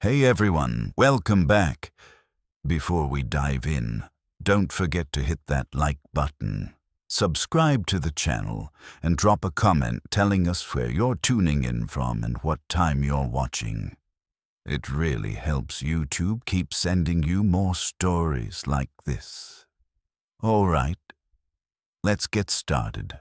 Hey everyone, welcome back. Before we dive in, don't forget to hit that like button, subscribe to the channel, and drop a comment telling us where you're tuning in from and what time you're watching. It really helps YouTube keep sending you more stories like this. Alright, let's get started.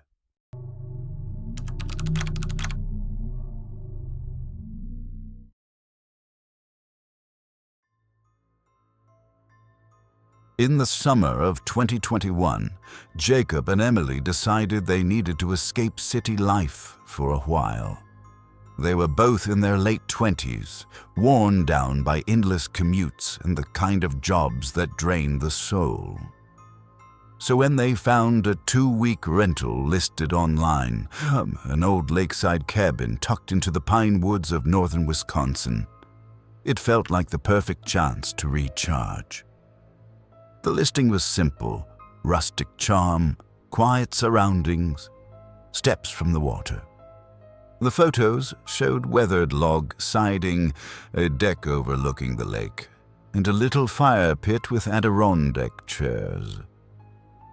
In the summer of 2021, Jacob and Emily decided they needed to escape city life for a while. They were both in their late 20s, worn down by endless commutes and the kind of jobs that drain the soul. So when they found a 2-week rental listed online, an old lakeside cabin tucked into the pine woods of northern Wisconsin, it felt like the perfect chance to recharge. The listing was simple: rustic charm, quiet surroundings, steps from the water. The photos showed weathered log siding, a deck overlooking the lake, and a little fire pit with Adirondack chairs.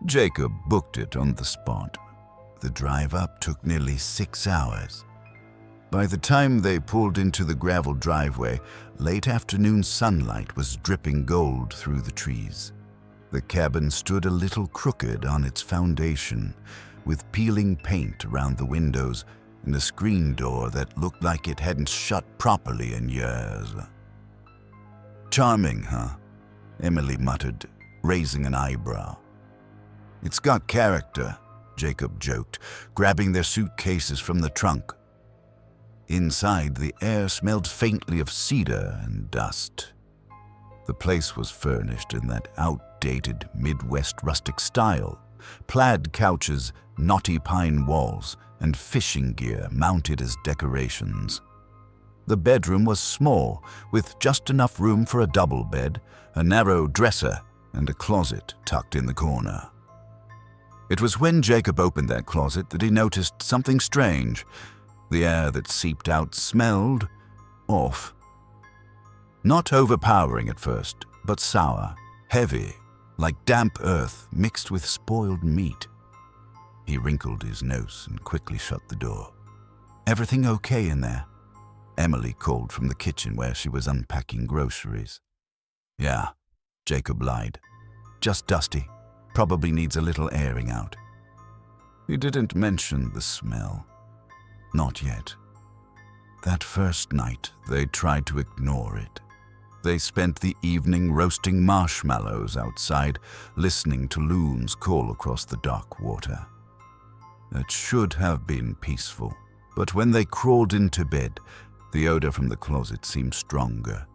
Jacob booked it on the spot. The drive up took nearly 6 hours. By the time they pulled into the gravel driveway, late afternoon sunlight was dripping gold through the trees. The cabin stood a little crooked on its foundation, with peeling paint around the windows and a screen door that looked like it hadn't shut properly in years. "Charming, huh?" Emily muttered, raising an eyebrow. "It's got character," Jacob joked, grabbing their suitcases from the trunk. Inside, the air smelled faintly of cedar and dust. The place was furnished in that outdated Midwest rustic style: plaid couches, knotty pine walls, and fishing gear mounted as decorations. The bedroom was small, with just enough room for a double bed, a narrow dresser, and a closet tucked in the corner. It was when Jacob opened that closet that he noticed something strange. The air that seeped out smelled off. Not overpowering at first, but sour, heavy, like damp earth mixed with spoiled meat. He wrinkled his nose and quickly shut the door. "Everything okay in there?" Emily called from the kitchen where she was unpacking groceries. "Yeah," Jacob lied. "Just dusty. Probably needs a little airing out." He didn't mention the smell. Not yet. That first night, they tried to ignore it. They spent the evening roasting marshmallows outside, listening to loons call across the dark water. It should have been peaceful, but when they crawled into bed, the odor from the closet seemed stronger.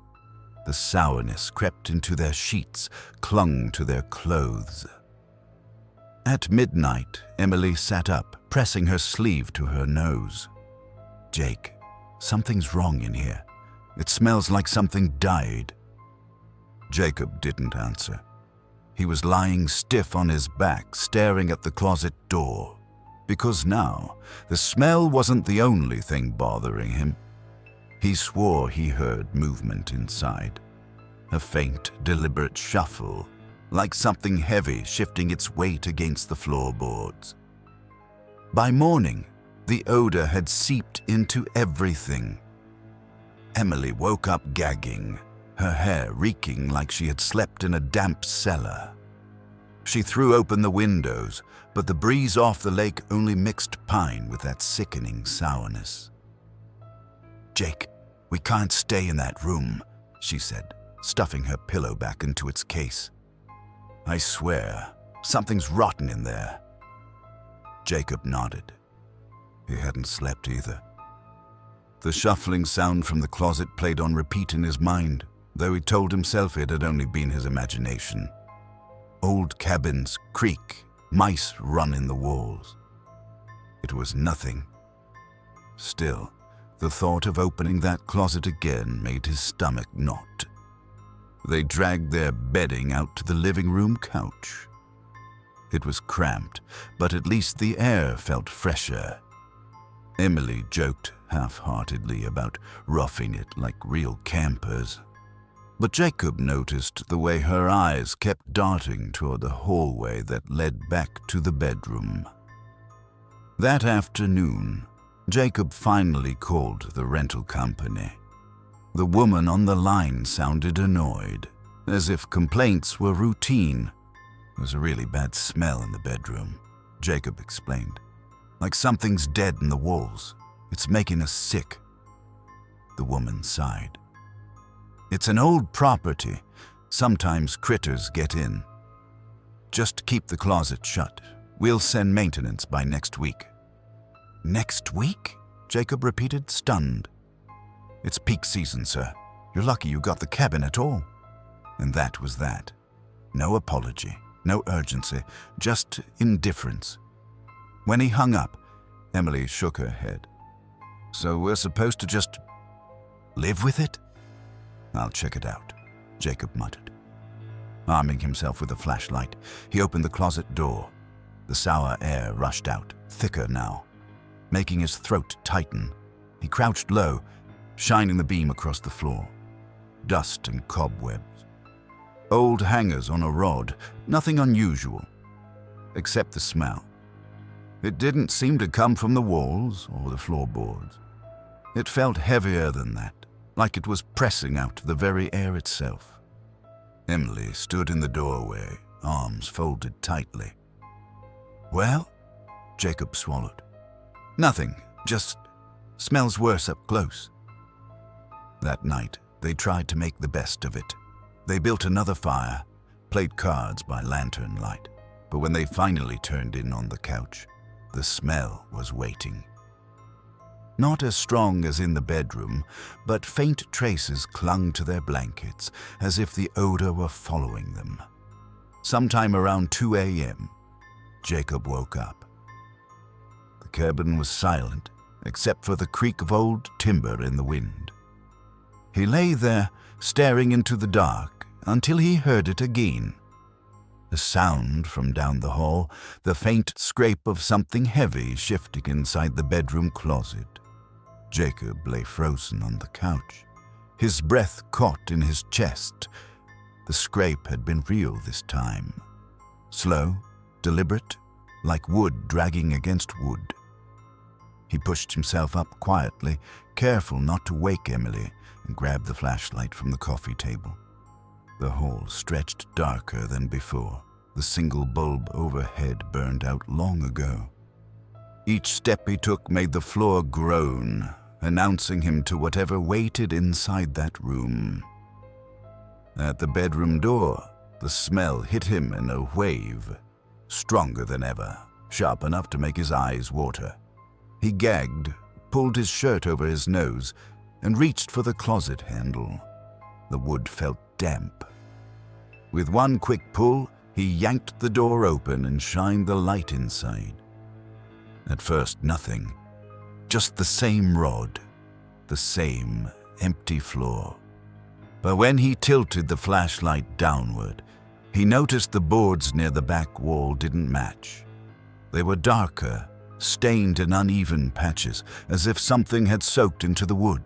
The sourness crept into their sheets, clung to their clothes. At midnight, Emily sat up, pressing her sleeve to her nose. "Jake, something's wrong in here. It smells like something died." Jacob didn't answer. He was lying stiff on his back, staring at the closet door. Because now, the smell wasn't the only thing bothering him. He swore he heard movement inside. A faint, deliberate shuffle, like something heavy shifting its weight against the floorboards. By morning, the odor had seeped into everything. Emily woke up gagging, her hair reeking like she had slept in a damp cellar. She threw open the windows, but the breeze off the lake only mixed pine with that sickening sourness. "Jake, we can't stay in that room," she said, stuffing her pillow back into its case. "I swear, something's rotten in there." Jacob nodded. He hadn't slept either. The shuffling sound from the closet played on repeat in his mind, though he told himself it had only been his imagination. Old cabins creak, mice run in the walls. It was nothing. Still, the thought of opening that closet again made his stomach knot. They dragged their bedding out to the living room couch. It was cramped, but at least the air felt fresher. Emily joked half-heartedly about roughing it like real campers. But Jacob noticed the way her eyes kept darting toward the hallway that led back to the bedroom. That afternoon, Jacob finally called the rental company. The woman on the line sounded annoyed, as if complaints were routine. There was a really bad smell in the bedroom, Jacob explained. Like something's dead in the walls. It's making us sick. The woman sighed. It's an old property. Sometimes critters get in. Just keep the closet shut. We'll send maintenance by next week. Next week? Jacob repeated, stunned. It's peak season, sir. You're lucky you got the cabin at all. And that was that. No apology, no urgency, just indifference. When he hung up, Emily shook her head. So we're supposed to just live with it? I'll check it out, Jacob muttered. Arming himself with a flashlight, he opened the closet door. The sour air rushed out, thicker now, making his throat tighten. He crouched low, shining the beam across the floor. Dust and cobwebs. Old hangers on a rod, nothing unusual, except the smell. It didn't seem to come from the walls or the floorboards. It felt heavier than that, like it was pressing out the very air itself. Emily stood in the doorway, arms folded tightly. Well? Jacob swallowed. Nothing, just smells worse up close. That night, they tried to make the best of it. They built another fire, played cards by lantern light, but when they finally turned in on the couch, the smell was waiting. Not as strong as in the bedroom, but faint traces clung to their blankets, as if the odor were following them. Sometime around 2 a.m., Jacob woke up. The cabin was silent, except for the creak of old timber in the wind. He lay there, staring into the dark, until he heard it again. A sound from down the hall, the faint scrape of something heavy shifting inside the bedroom closet. Jacob lay frozen on the couch, his breath caught in his chest. The scrape had been real this time. Slow, deliberate, like wood dragging against wood. He pushed himself up quietly, careful not to wake Emily, and grabbed the flashlight from the coffee table. The hall stretched darker than before. The single bulb overhead burned out long ago. Each step he took made the floor groan, announcing him to whatever waited inside that room. At the bedroom door, the smell hit him in a wave, stronger than ever, sharp enough to make his eyes water. He gagged, pulled his shirt over his nose, and reached for the closet handle. The wood felt damp. With one quick pull, he yanked the door open and shined the light inside. At first, nothing. Just the same rod, the same empty floor. But when he tilted the flashlight downward, he noticed the boards near the back wall didn't match. They were darker, stained in uneven patches, as if something had soaked into the wood.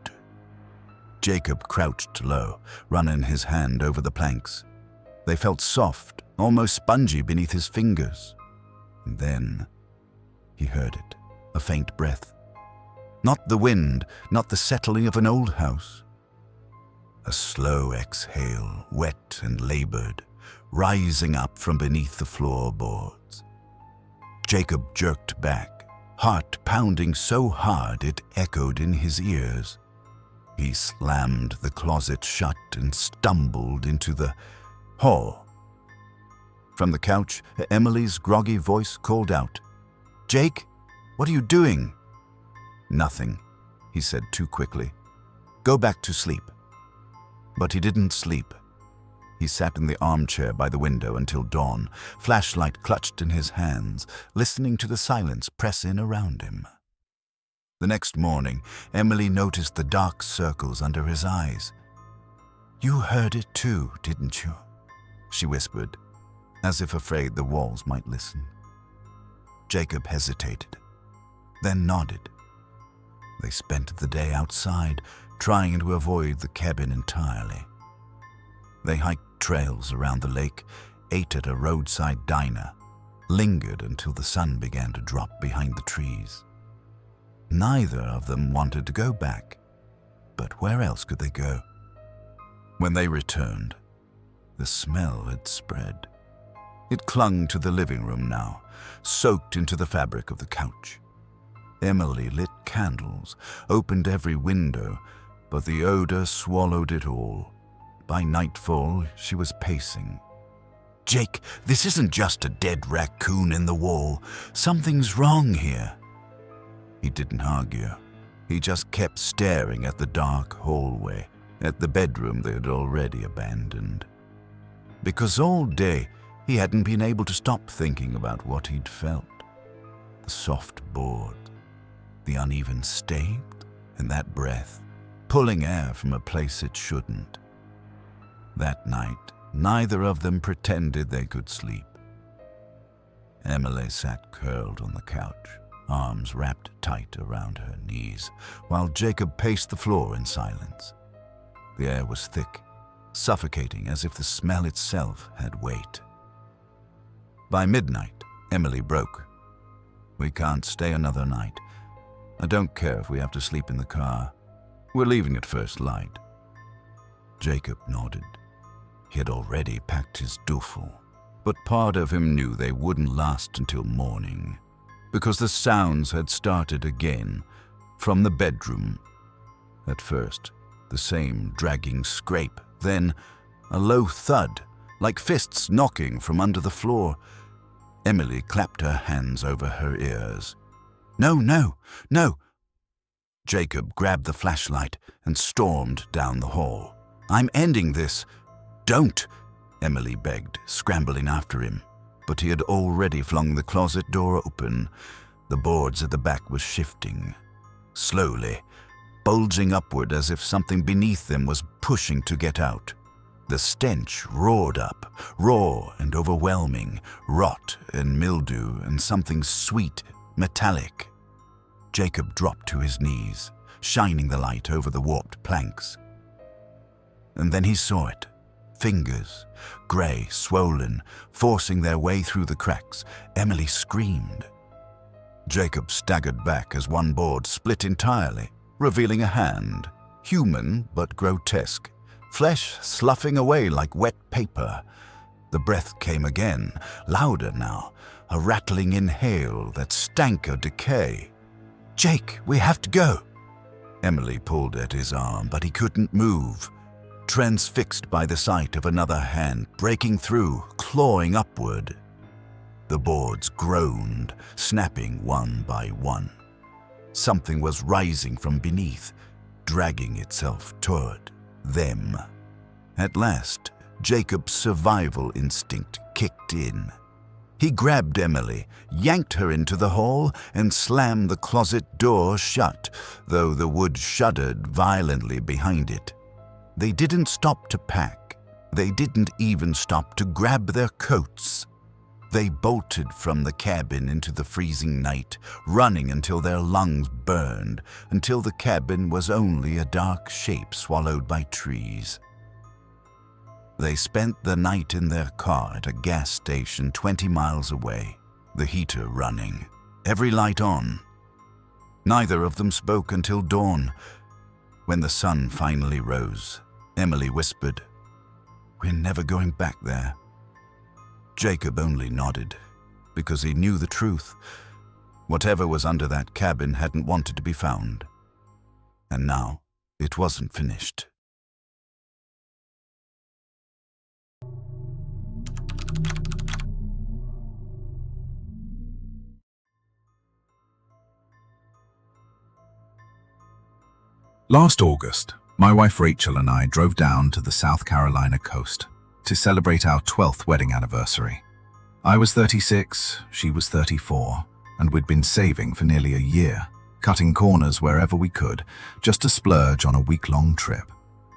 Jacob crouched low, running his hand over the planks. They felt soft, almost spongy beneath his fingers. And then he heard it, a faint breath. Not the wind, not the settling of an old house. A slow exhale, wet and labored, rising up from beneath the floorboards. Jacob jerked back, heart pounding so hard it echoed in his ears. He slammed the closet shut and stumbled into the hall. From the couch, Emily's groggy voice called out, "Jake, what are you doing?" "Nothing," he said too quickly. "Go back to sleep." But he didn't sleep. He sat in the armchair by the window until dawn, flashlight clutched in his hands, listening to the silence press in around him. The next morning, Emily noticed the dark circles under his eyes. "You heard it too, didn't you?" she whispered, as if afraid the walls might listen. Jacob hesitated, then nodded. They spent the day outside, trying to avoid the cabin entirely. They hiked trails around the lake, ate at a roadside diner, lingered until the sun began to drop behind the trees. Neither of them wanted to go back, but where else could they go? When they returned, the smell had spread. It clung to the living room now, soaked into the fabric of the couch. Emily lit candles, opened every window, but the odor swallowed it all. By nightfall, she was pacing. "Jake, this isn't just a dead raccoon in the wall. Something's wrong here." He didn't argue. He just kept staring at the dark hallway, at the bedroom they had already abandoned. Because all day, he hadn't been able to stop thinking about what he'd felt. The soft board, the uneven state, and that breath, pulling air from a place it shouldn't. That night, neither of them pretended they could sleep. Emily sat curled on the couch, arms wrapped tight around her knees, while Jacob paced the floor in silence. The air was thick, suffocating as if the smell itself had weight. By midnight, Emily broke. "We can't stay another night. I don't care if we have to sleep in the car. We're leaving at first light." Jacob nodded. He had already packed his duffel, but part of him knew they wouldn't last until morning, because the sounds had started again from the bedroom. At first, the same dragging scrape, then a low thud, like fists knocking from under the floor. Emily clapped her hands over her ears. "No, no, no!" Jacob grabbed the flashlight and stormed down the hall. "I'm ending this." "Don't!" Emily begged, scrambling after him. But he had already flung the closet door open. The boards at the back were shifting, slowly, bulging upward as if something beneath them was pushing to get out. The stench roared up, raw and overwhelming, rot and mildew and something sweet, metallic. Jacob dropped to his knees, shining the light over the warped planks. And then he saw it. Fingers, grey, swollen, forcing their way through the cracks. Emily screamed. Jacob staggered back as one board split entirely, revealing a hand, human but grotesque, flesh sloughing away like wet paper. The breath came again, louder now, a rattling inhale that stank of decay. "Jake, we have to go." Emily pulled at his arm, but he couldn't move. Transfixed by the sight of another hand breaking through, clawing upward. The boards groaned, snapping one by one. Something was rising from beneath, dragging itself toward them. At last, Jacob's survival instinct kicked in. He grabbed Emily, yanked her into the hall, and slammed the closet door shut, though the wood shuddered violently behind it. They didn't stop to pack. They didn't even stop to grab their coats. They bolted from the cabin into the freezing night, running until their lungs burned, until the cabin was only a dark shape swallowed by trees. They spent the night in their car at a gas station 20 miles away, the heater running, every light on. Neither of them spoke until dawn. When the sun finally rose, Emily whispered, "We're never going back there." Jacob only nodded, because he knew the truth. Whatever was under that cabin hadn't wanted to be found. And now it wasn't finished. Last August, my wife Rachel and I drove down to the South Carolina coast to celebrate our 12th wedding anniversary. I was 36, she was 34, and we'd been saving for nearly a year, cutting corners wherever we could, just to splurge on a week-long trip.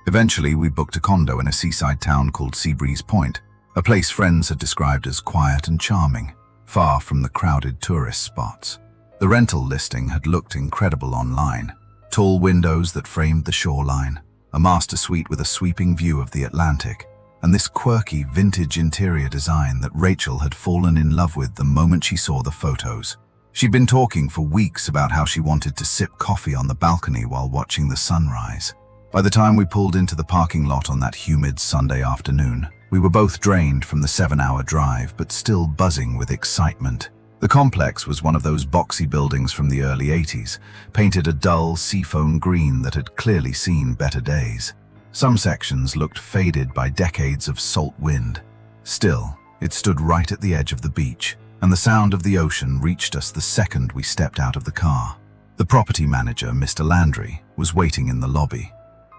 Eventually, we booked a condo in a seaside town called Seabreeze Point, a place friends had described as quiet and charming, far from the crowded tourist spots. The rental listing had looked incredible online, Tall windows that framed the shoreline, a master suite with a sweeping view of the Atlantic, and this quirky vintage interior design that Rachel had fallen in love with the moment she saw the photos. She'd been talking for weeks about how she wanted to sip coffee on the balcony while watching the sunrise. By the time we pulled into the parking lot on that humid Sunday afternoon, we were both drained from the 7-hour drive, but still buzzing with excitement. The complex was one of those boxy buildings from the early 80s, painted a dull seafoam green that had clearly seen better days. Some sections looked faded by decades of salt wind. Still, it stood right at the edge of the beach, and the sound of the ocean reached us the second we stepped out of the car. The property manager, Mr. Landry, was waiting in the lobby.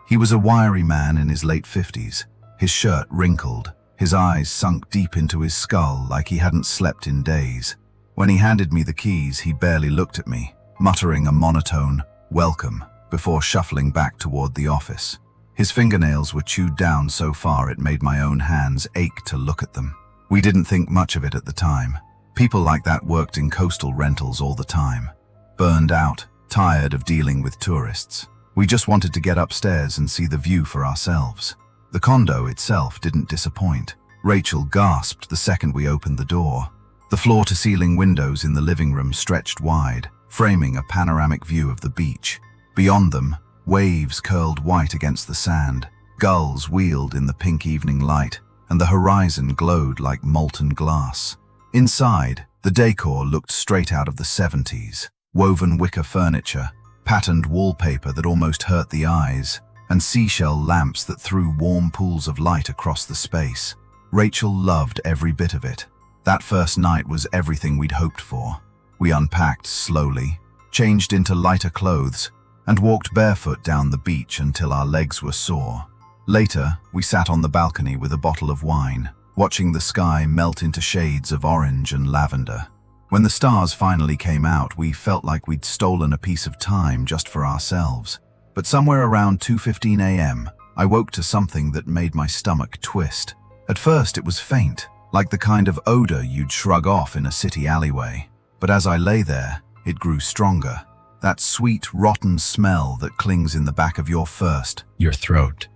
He was a wiry man in his late 50s, his shirt wrinkled, his eyes sunk deep into his skull like he hadn't slept in days. When he handed me the keys, he barely looked at me, muttering a monotone, "Welcome," before shuffling back toward the office. His fingernails were chewed down so far it made my own hands ache to look at them. We didn't think much of it at the time. People like that worked in coastal rentals all the time. Burned out, tired of dealing with tourists. We just wanted to get upstairs and see the view for ourselves. The condo itself didn't disappoint. Rachel gasped the second we opened the door. The floor-to-ceiling windows in the living room stretched wide, framing a panoramic view of the beach. Beyond them, waves curled white against the sand, gulls wheeled in the pink evening light, and the horizon glowed like molten glass. Inside, the decor looked straight out of the 70s. Woven wicker furniture, patterned wallpaper that almost hurt the eyes, and seashell lamps that threw warm pools of light across the space. Rachel loved every bit of it. That first night was everything we'd hoped for. We unpacked slowly, changed into lighter clothes, and walked barefoot down the beach until our legs were sore. Later, we sat on the balcony with a bottle of wine, watching the sky melt into shades of orange and lavender. When the stars finally came out, we felt like we'd stolen a piece of time just for ourselves. But somewhere around 2:15 a.m., I woke to something that made my stomach twist. At first, it was faint, like the kind of odor you'd shrug off in a city alleyway. But as I lay there, it grew stronger. That sweet, rotten smell that clings in the back of your throat,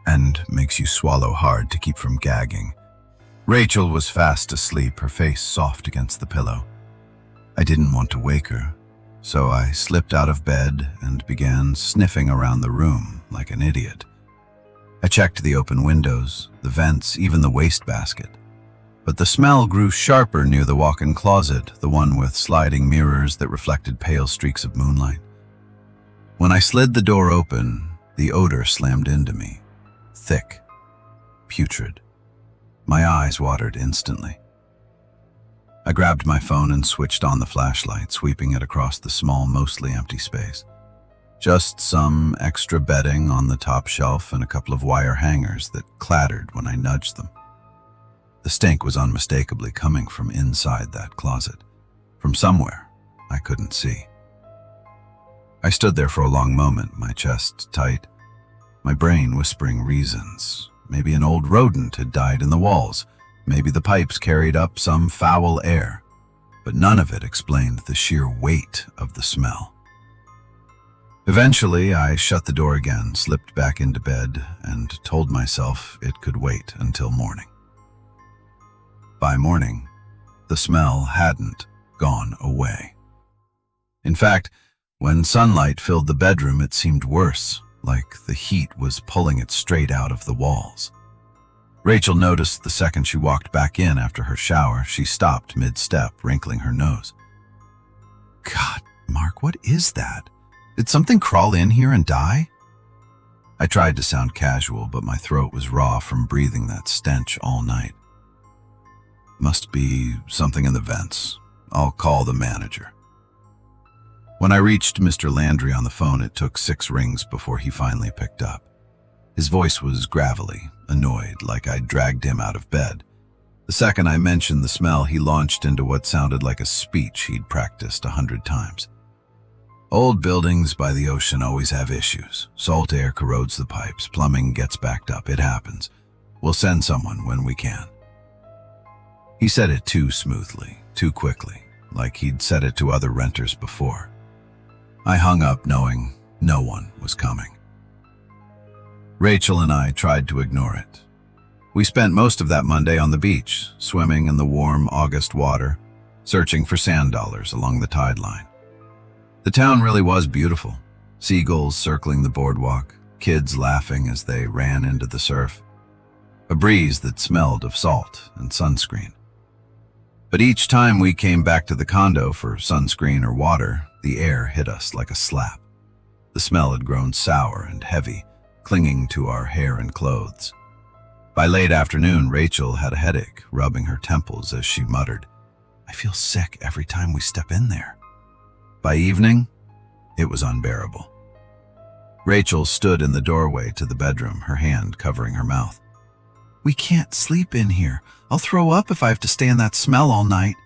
and makes you swallow hard to keep from gagging. Rachel was fast asleep, her face soft against the pillow. I didn't want to wake her, so I slipped out of bed and began sniffing around the room like an idiot. I checked the open windows, the vents, even the wastebasket. But the smell grew sharper near the walk-in closet, the one with sliding mirrors that reflected pale streaks of moonlight. When I slid the door open, the odor slammed into me. Thick, putrid. My eyes watered instantly. I grabbed my phone and switched on the flashlight, sweeping it across the small, mostly empty space. Just some extra bedding on the top shelf and a couple of wire hangers that clattered when I nudged them. The stink was unmistakably coming from inside that closet, from somewhere I couldn't see. I stood there for a long moment, my chest tight, my brain whispering reasons. Maybe an old rodent had died in the walls. Maybe the pipes carried up some foul air. But none of it explained the sheer weight of the smell. Eventually, I shut the door again, slipped back into bed, and told myself it could wait until morning. By morning, the smell hadn't gone away. In fact, when sunlight filled the bedroom, it seemed worse, like the heat was pulling it straight out of the walls. Rachel noticed the second she walked back in after her shower. She stopped mid-step, wrinkling her nose. "God, Mark, what is that? Did something crawl in here and die?" I tried to sound casual, but my throat was raw from breathing that stench all night. "Must be something in the vents. I'll call the manager." When I reached Mr. Landry on the phone, it took 6 rings before he finally picked up. His voice was gravelly, annoyed, like I'd dragged him out of bed. The second I mentioned the smell, he launched into what sounded like a speech he'd practiced 100 times. "Old buildings by the ocean always have issues. Salt air corrodes the pipes, plumbing gets backed up. It happens. We'll send someone when we can." He said it too smoothly, too quickly, like he'd said it to other renters before. I hung up knowing No one was coming. Rachel and I tried to ignore it. We spent most of that Monday on the beach, swimming in the warm August water, searching for sand dollars along the tide line. The town really was beautiful. Seagulls circling the boardwalk, kids laughing as they ran into the surf. A breeze that smelled of salt and sunscreen. But each time we came back to the condo for sunscreen or water, the air hit us like a slap. The smell had grown sour and heavy, clinging to our hair and clothes. By late afternoon, Rachel had a headache, rubbing her temples as she muttered, "I feel sick every time we step in there." By evening, it was unbearable. Rachel stood in the doorway to the bedroom, her hand covering her mouth. "We can't sleep in here. I'll throw up if I have to stay in that smell all night."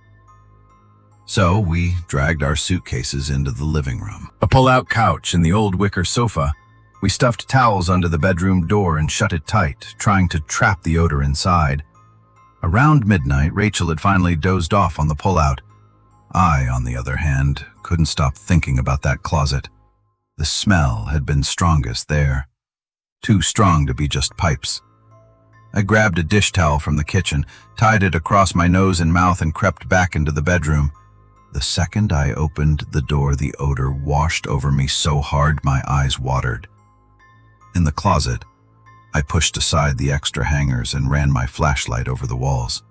So we dragged our suitcases into the living room. A pull-out couch and the old wicker sofa. We stuffed towels under the bedroom door and shut it tight, trying to trap the odor inside. Around midnight, Rachel had finally dozed off on the pull-out. I, on the other hand, couldn't stop thinking about that closet. The smell had been strongest there. Too strong to be just pipes. I grabbed a dish towel from the kitchen, tied it across my nose and mouth, and crept back into the bedroom. The second I opened the door, the odor washed over me so hard my eyes watered. In the closet, I pushed aside the extra hangers and ran my flashlight over the walls.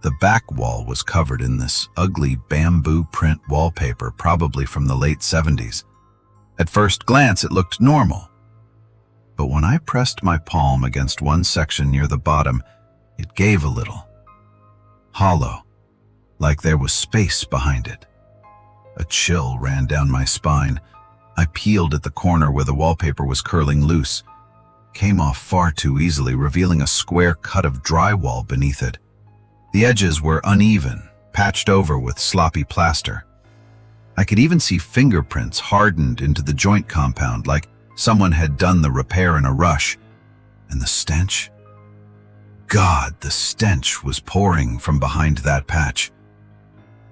The back wall was covered in this ugly bamboo print wallpaper, probably from the late 70s. At first glance, it looked normal. But when I pressed my palm against one section near the bottom, it gave a little. Hollow, like there was space behind it. A chill ran down my spine. I peeled at the corner where the wallpaper was curling loose. Came off far too easily, revealing a square cut of drywall beneath it. The edges were uneven, patched over with sloppy plaster. I could even see fingerprints hardened into the joint compound, like someone had done the repair in a rush. And the stench? God, the stench was pouring from behind that patch.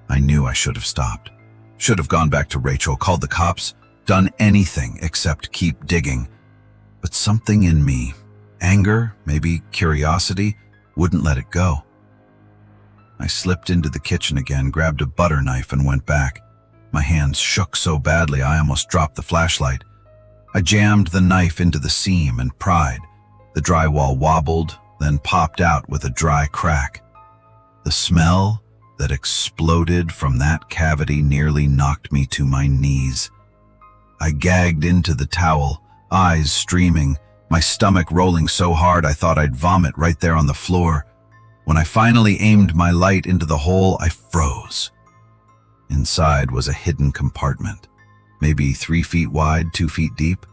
I knew I should have stopped. Should have gone back to Rachel, called the cops, done anything except keep digging. But something in me, anger, maybe curiosity, wouldn't let it go. I slipped into the kitchen again, grabbed a butter knife, and went back. My hands shook so badly I almost dropped the flashlight. I jammed the knife into the seam and pried. The drywall wobbled, then popped out with a dry crack. The smell that exploded from that cavity nearly knocked me to my knees. I gagged into the towel, eyes streaming, my stomach rolling so hard I thought I'd vomit right there on the floor. When I finally aimed my light into the hole, I froze. Inside was a hidden compartment, maybe 3 feet wide, 2 feet deep.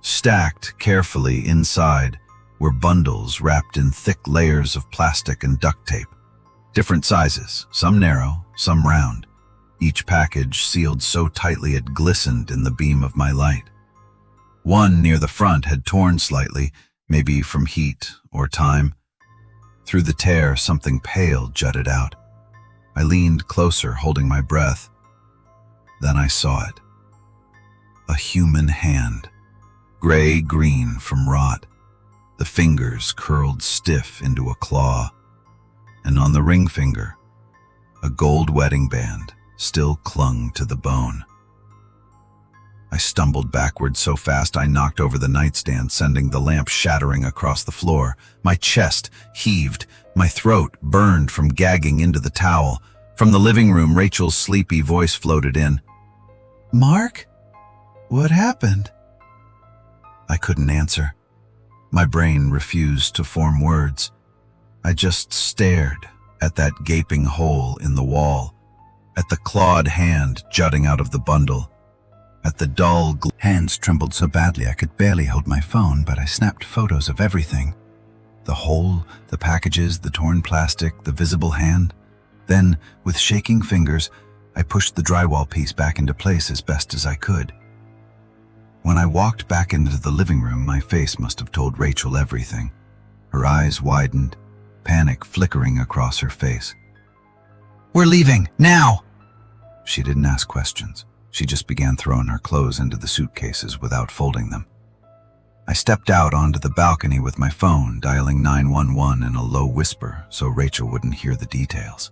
Stacked carefully inside were bundles wrapped in thick layers of plastic and duct tape. Different sizes, some narrow, some round. Each package sealed so tightly it glistened in the beam of my light. One near the front had torn slightly, maybe from heat or time. Through the tear, something pale jutted out. I leaned closer, holding my breath. Then I saw it. A human hand, gray-green from rot. The fingers curled stiff into a claw. And on the ring finger, a gold wedding band still clung to the bone. I stumbled backward so fast I knocked over the nightstand, sending the lamp shattering across the floor. My chest heaved, my throat burned from gagging into the towel. From the living room, Rachel's sleepy voice floated in. "Mark? What happened?" I couldn't answer. My brain refused to form words. I just stared at that gaping hole in the wall, at the clawed hand jutting out of the bundle, at the dull hands trembled so badly I could barely hold my phone, but I snapped photos of everything. The hole, the packages, the torn plastic, the visible hand. Then, with shaking fingers, I pushed the drywall piece back into place as best as I could. When I walked back into the living room, my face must have told Rachel everything. Her eyes widened, panic flickering across her face. "We're leaving, now!" She didn't ask questions. She just began throwing her clothes into the suitcases without folding them. I stepped out onto the balcony with my phone, dialing 911 in a low whisper so Rachel wouldn't hear the details.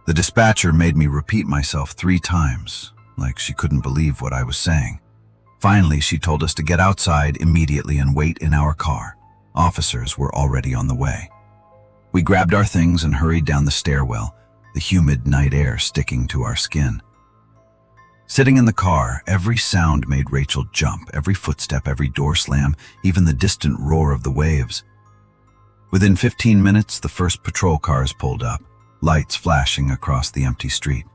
The dispatcher made me repeat myself 3 times, like she couldn't believe what I was saying. Finally, she told us to get outside immediately and wait in our car. Officers were already on the way. We grabbed our things and hurried down the stairwell, the humid night air sticking to our skin. Sitting in the car, every sound made Rachel jump, every footstep, every door slam, even the distant roar of the waves. Within 15 minutes, the first patrol cars pulled up, lights flashing across the empty street.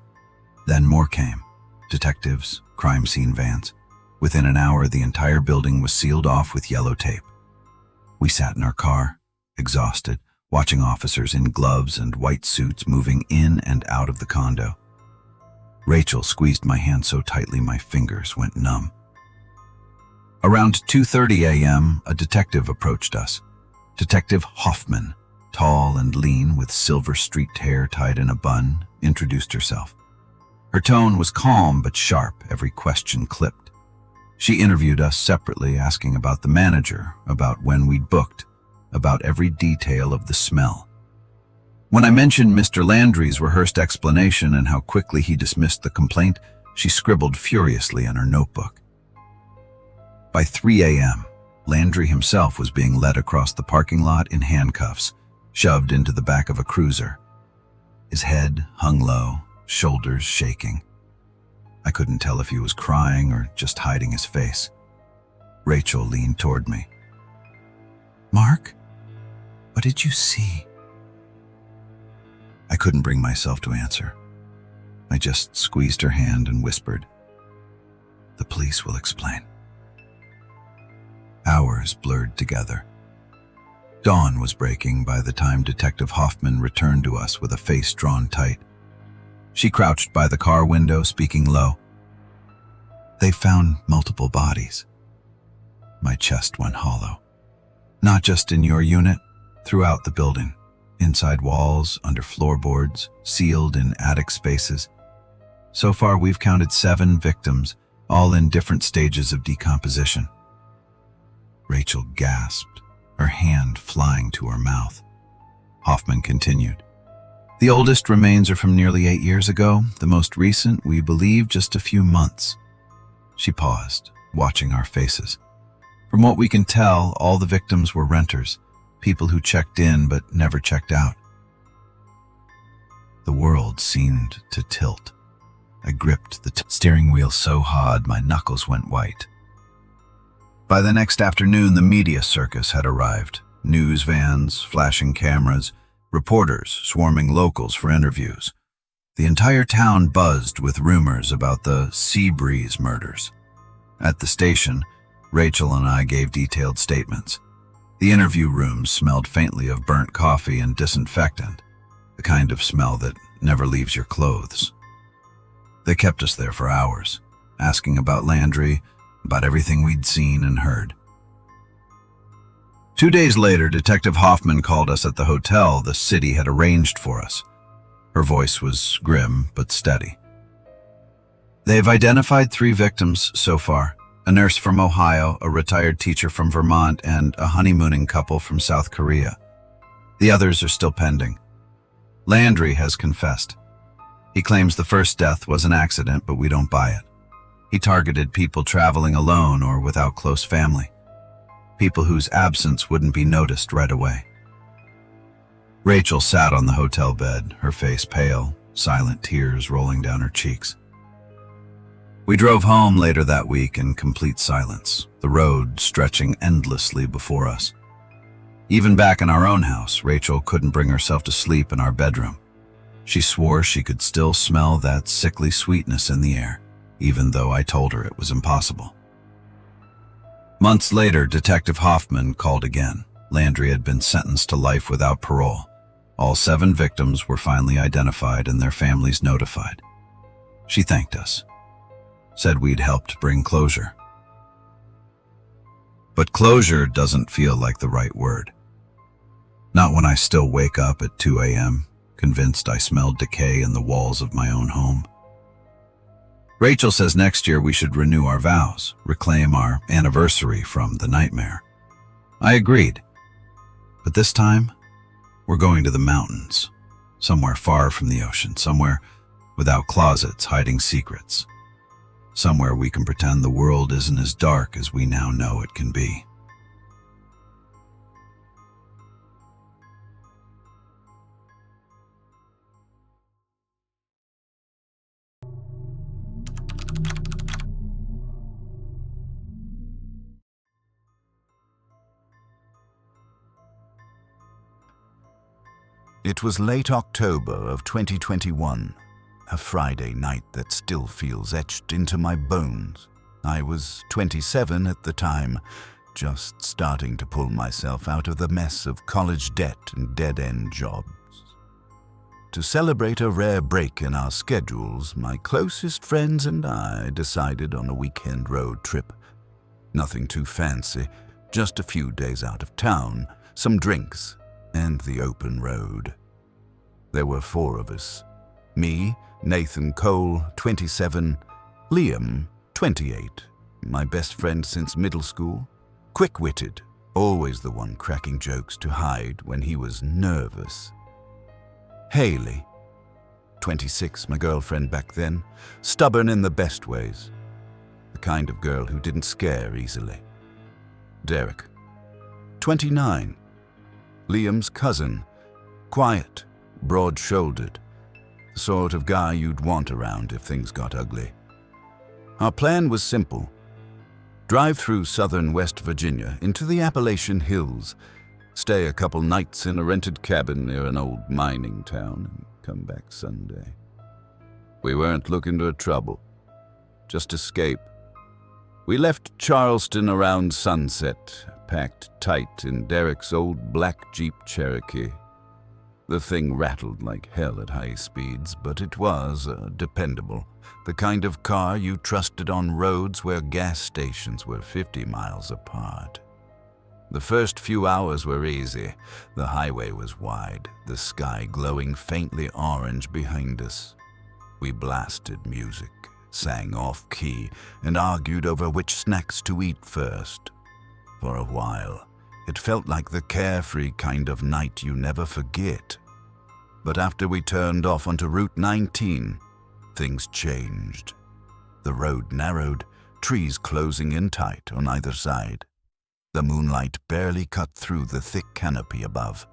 Then more came. Detectives, crime scene vans. Within an hour, the entire building was sealed off with yellow tape. We sat in our car, exhausted, watching officers in gloves and white suits moving in and out of the condo. Rachel squeezed my hand so tightly my fingers went numb. Around 2:30 a.m., a detective approached us. Detective Hoffman, tall and lean with silver streaked hair tied in a bun, introduced herself. Her tone was calm but sharp, every question clipped. She interviewed us separately, asking about the manager, about when we'd booked, about every detail of the smell. When I mentioned Mr. Landry's rehearsed explanation and how quickly he dismissed the complaint, she scribbled furiously in her notebook. By 3 a.m., Landry himself was being led across the parking lot in handcuffs, shoved into the back of a cruiser. His head hung low, shoulders shaking. I couldn't tell if he was crying or just hiding his face. Rachel leaned toward me. "Mark, what did you see?" I couldn't bring myself to answer. I just squeezed her hand and whispered, "The police will explain." Hours blurred together. Dawn was breaking by the time Detective Hoffman returned to us with a face drawn tight. She crouched by the car window, speaking low. "They found multiple bodies." My chest went hollow. "Not just in your unit, throughout the building. Inside walls, under floorboards, sealed in attic spaces. So far, we've counted 7 victims, all in different stages of decomposition." Rachel gasped, her hand flying to her mouth. Hoffman continued. "The oldest remains are from nearly 8 years ago. The most recent, we believe, just a few months." She paused, watching our faces. "From what we can tell, all the victims were renters, people who checked in but never checked out." The world seemed to tilt. I gripped the steering wheel so hard my knuckles went white. By the next afternoon, the media circus had arrived. News vans, flashing cameras, reporters swarming locals for interviews. The entire town buzzed with rumors about the Seabreeze murders. At the station, Rachel and I gave detailed statements. The interview rooms smelled faintly of burnt coffee and disinfectant, the kind of smell that never leaves your clothes. They kept us there for hours, asking about Landry, about everything we'd seen and heard. 2 days later, Detective Hoffman called us at the hotel the city had arranged for us. Her voice was grim but steady. "They've identified 3 victims so far. A nurse from Ohio, a retired teacher from Vermont, and a honeymooning couple from South Korea. The others are still pending. Landry has confessed. He claims the first death was an accident, but we don't buy it. He targeted people traveling alone or without close family. People whose absence wouldn't be noticed right away." Rachel sat on the hotel bed, her face pale, silent tears rolling down her cheeks. We drove home later that week in complete silence, the road stretching endlessly before us. Even back in our own house, Rachel couldn't bring herself to sleep in our bedroom. She swore she could still smell that sickly sweetness in the air, even though I told her it was impossible. Months later, Detective Hoffman called again. Landry had been sentenced to life without parole. All 7 victims were finally identified and their families notified. She thanked us, said we'd helped bring closure. But closure doesn't feel like the right word. Not when I still wake up at 2 a.m., convinced I smelled decay in the walls of my own home. Rachel says next year we should renew our vows, reclaim our anniversary from the nightmare. I agreed. But this time, we're going to the mountains, somewhere far from the ocean, somewhere without closets hiding secrets, somewhere we can pretend the world isn't as dark as we now know it can be. It was late October of 2021, a Friday night that still feels etched into my bones. I was 27 at the time, just starting to pull myself out of the mess of college debt and dead-end jobs. To celebrate a rare break in our schedules, my closest friends and I decided on a weekend road trip. Nothing too fancy, just a few days out of town, some drinks, and the open road. There were 4 of us. Me, Nathan Cole, 27, Liam, 28, my best friend since middle school, quick-witted, always the one cracking jokes to hide when he was nervous. Haley, 26, my girlfriend back then, stubborn in the best ways, the kind of girl who didn't scare easily. Derek, 29, Liam's cousin, quiet, broad-shouldered, the sort of guy you'd want around if things got ugly. Our plan was simple. Drive through southern West Virginia into the Appalachian Hills, stay a couple nights in a rented cabin near an old mining town, and come back Sunday. We weren't looking for trouble, just escape. We left Charleston around sunset, packed tight in Derek's old black Jeep Cherokee. The thing rattled like hell at high speeds, but it was dependable, the kind of car you trusted on roads where gas stations were 50 miles apart. The first few hours were easy. The highway was wide, the sky glowing faintly orange behind us. We blasted music, sang off-key, and argued over which snacks to eat first. For a while, it felt like the carefree kind of night you never forget. But after we turned off onto Route 19, things changed. The road narrowed, trees closing in tight on either side. The moonlight barely cut through the thick canopy above.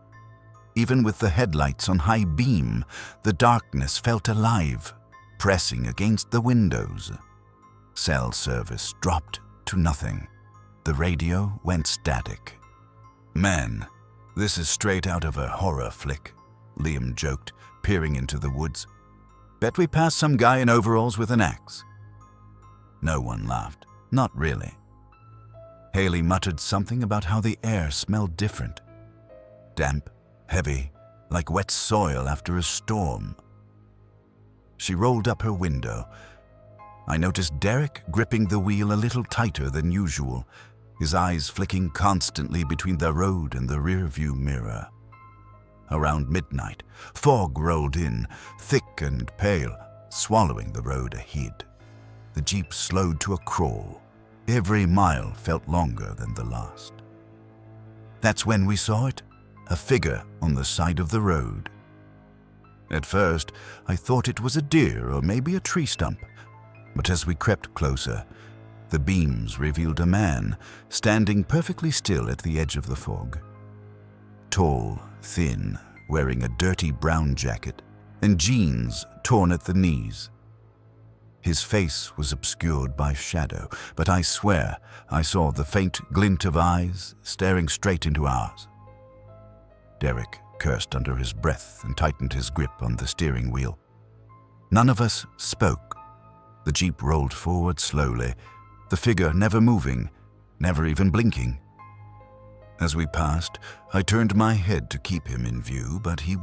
Even with the headlights on high beam, the darkness felt alive, pressing against the windows. Cell service dropped to nothing. The radio went static. "Man, this is straight out of a horror flick," Liam joked, peering into the woods. "Bet we passed some guy in overalls with an axe." No one laughed. Not really. Haley muttered something about how the air smelled different. Damp, heavy, like wet soil after a storm. She rolled up her window. I noticed Derek gripping the wheel a little tighter than usual, his eyes flicking constantly between the road and the rearview mirror. Around midnight, fog rolled in, thick and pale, swallowing the road ahead. The Jeep slowed to a crawl. Every mile felt longer than the last. That's when we saw it, a figure on the side of the road. At first, I thought it was a deer or maybe a tree stump, but as we crept closer, the beams revealed a man standing perfectly still at the edge of the fog. Tall, thin, wearing a dirty brown jacket and jeans torn at the knees. His face was obscured by shadow, but I swear I saw the faint glint of eyes staring straight into ours. Derek cursed under his breath and tightened his grip on the steering wheel. None of us spoke. The Jeep rolled forward slowly, the figure never moving, never even blinking. As we passed, I turned my head to keep him in view, but he,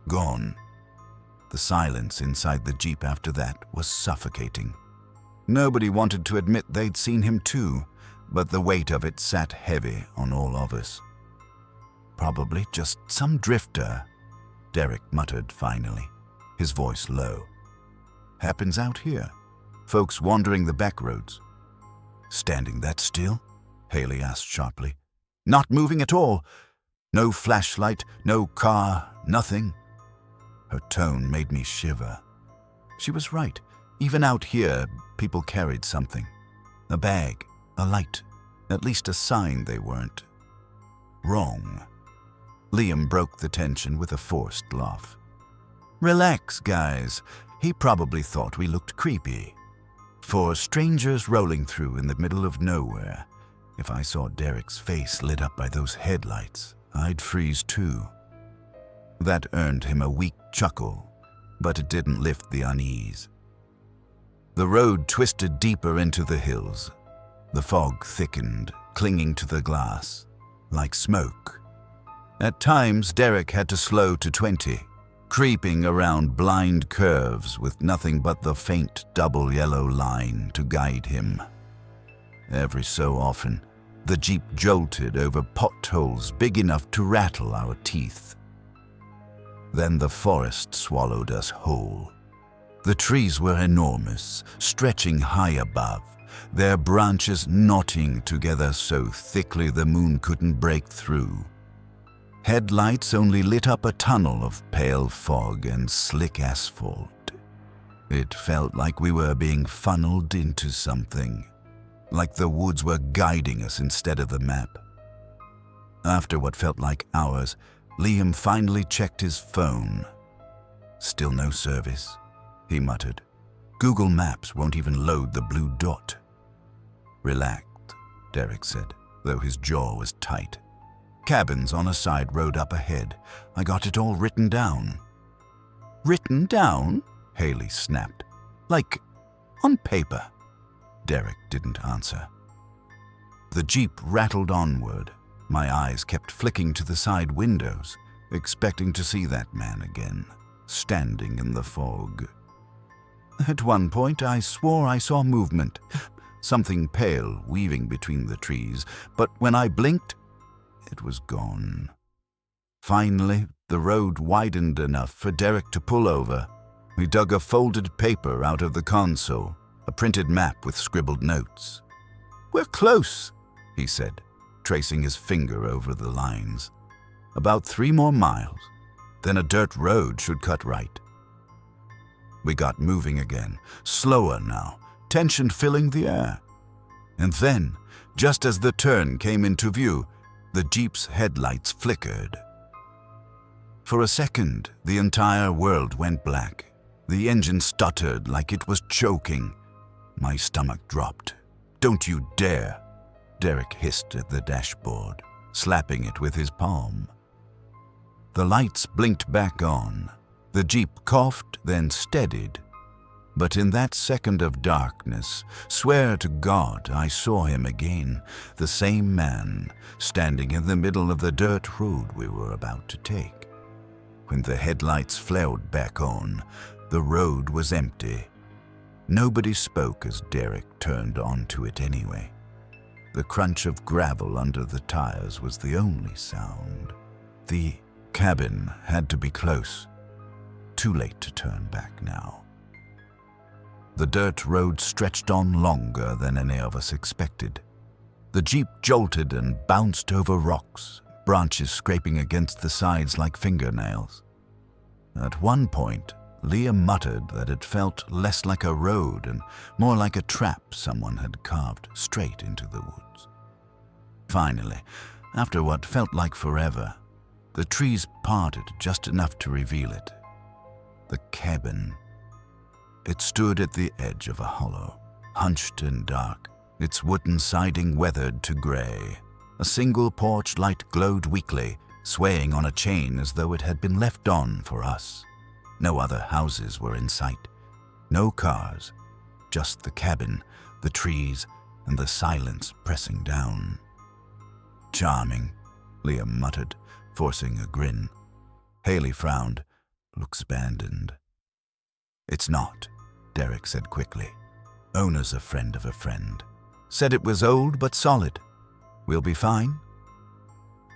gone. The silence inside the Jeep after that was suffocating. Nobody wanted to admit they'd seen him too, but the weight of it sat heavy on all of us. "Probably just some drifter," Derek muttered finally, his voice low. Happens out here. Folks wandering the back roads. Standing that still? Haley asked sharply. Not moving at all. No flashlight, no car, nothing. Her tone made me shiver. She was right. Even out here, people carried something. A bag, a light, at least a sign they weren't wrong. Liam broke the tension with a forced laugh. Relax, guys. He probably thought we looked creepy. For strangers rolling through in the middle of nowhere, if I saw Derek's face lit up by those headlights, I'd freeze too. That earned him a weak chuckle, but it didn't lift the unease. The road twisted deeper into the hills. The fog thickened, clinging to the glass, like smoke. At times, Derek had to slow to 20, creeping around blind curves with nothing but the faint double yellow line to guide him. Every so often, the Jeep jolted over potholes big enough to rattle our teeth. Then the forest swallowed us whole. The trees were enormous, stretching high above, their branches knotting together so thickly the moon couldn't break through. Headlights only lit up a tunnel of pale fog and slick asphalt. It felt like we were being funneled into something, like the woods were guiding us instead of the map. After what felt like hours, Liam finally checked his phone. Still no service, he muttered. Google Maps won't even load the blue dot. Relaxed, Derek said, though his jaw was tight. Cabins on a side road up ahead. I got it all written down. Written down? Haley snapped. Like on paper. Derek didn't answer. The Jeep rattled onward. My eyes kept flicking to the side windows, expecting to see that man again, standing in the fog. At one point, I swore I saw movement, something pale weaving between the trees, but when I blinked, it was gone. Finally, the road widened enough for Derek to pull over. We dug a folded paper out of the console, a printed map with scribbled notes. We're close, he said, tracing his finger over the lines. About 3 more miles, then a dirt road should cut right. We got moving again, slower now, tension filling the air. And then, just as the turn came into view, the Jeep's headlights flickered. For a second, the entire world went black. The engine stuttered like it was choking. My stomach dropped. Don't you dare, Derek hissed at the dashboard, slapping it with his palm. The lights blinked back on. The Jeep coughed, then steadied. But in that second of darkness, swear to God I saw him again, the same man, standing in the middle of the dirt road we were about to take. When the headlights flared back on, the road was empty. Nobody spoke as Derek turned onto it anyway. The crunch of gravel under the tires was the only sound. The cabin had to be close. Too late to turn back now. The dirt road stretched on longer than any of us expected. The Jeep jolted and bounced over rocks, branches scraping against the sides like fingernails. At one point, Liam muttered that it felt less like a road and more like a trap someone had carved straight into the woods. Finally, after what felt like forever, the trees parted just enough to reveal it. The cabin. It stood at the edge of a hollow, hunched and dark, its wooden siding weathered to gray. A single porch light glowed weakly, swaying on a chain as though it had been left on for us. No other houses were in sight. No cars, just the cabin, the trees, and the silence pressing down. Charming, Liam muttered, forcing a grin. Haley frowned. Looks abandoned. It's not, Derek said quickly. Owner's a friend of a friend. Said it was old but solid. We'll be fine.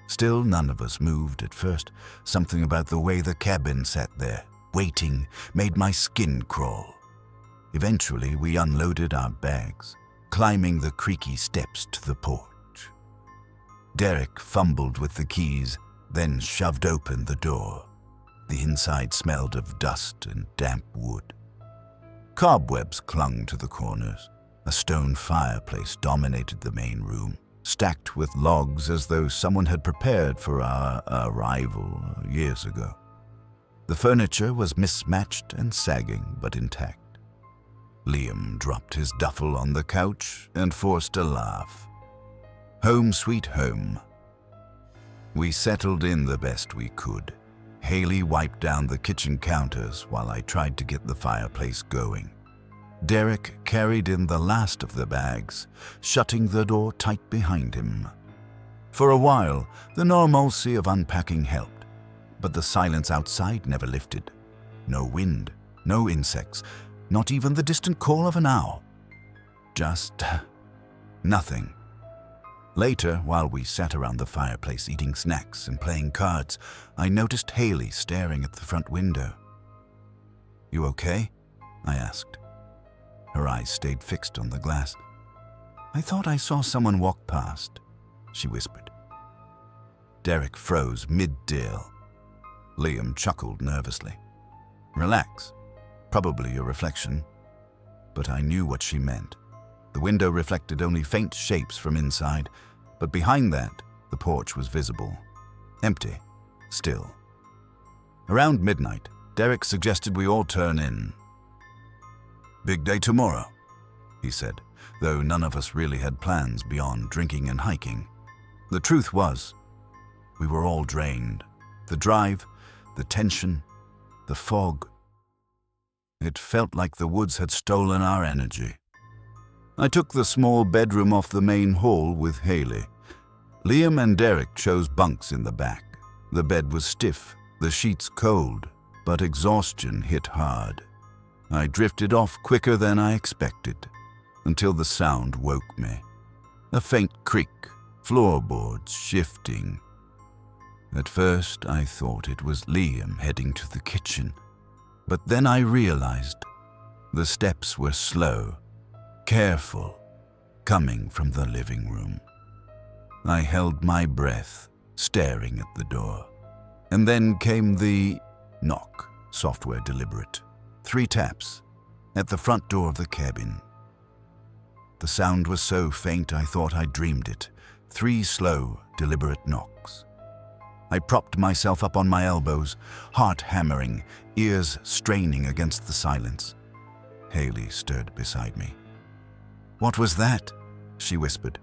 Still, none of us moved at first. Something about the way the cabin sat there, waiting, made my skin crawl. Eventually, we unloaded our bags, climbing the creaky steps to the porch. Derek fumbled with the keys, then shoved open the door. The inside smelled of dust and damp wood. Cobwebs clung to the corners. A stone fireplace dominated the main room, stacked with logs as though someone had prepared for our arrival years ago. The furniture was mismatched and sagging, but intact. Liam dropped his duffel on the couch and forced a laugh. Home sweet home. We settled in the best we could. Haley wiped down the kitchen counters while I tried to get the fireplace going. Derek carried in the last of the bags, shutting the door tight behind him. For a while, the normalcy of unpacking helped, but the silence outside never lifted. No wind, no insects, not even the distant call of an owl. Just nothing. Later, while we sat around the fireplace eating snacks and playing cards, I noticed Haley staring at the front window. "You okay?" I asked. Her eyes stayed fixed on the glass. "I thought I saw someone walk past," she whispered. Derek froze mid-deal. Liam chuckled nervously. "Relax. Probably a reflection." But I knew what she meant. The window reflected only faint shapes from inside, but behind that, the porch was visible. Empty. Still. Around midnight, Derek suggested we all turn in. "Big day tomorrow," he said, though none of us really had plans beyond drinking and hiking. The truth was, we were all drained. The drive, the tension, the fog. It felt like the woods had stolen our energy. I took the small bedroom off the main hall with Haley. Liam and Derek chose bunks in the back. The bed was stiff, the sheets cold, but exhaustion hit hard. I drifted off quicker than I expected, until the sound woke me. A faint creak, floorboards shifting. At first, I thought it was Liam heading to the kitchen, but then I realized the steps were slow, careful, coming from the living room. I held my breath, staring at the door. And then came the knock, software deliberate. 3 taps, at the front door of the cabin. The sound was so faint I thought I dreamed it. 3 slow, deliberate knocks. I propped myself up on my elbows, heart hammering, ears straining against the silence. Haley stirred beside me. "What was that?" she whispered.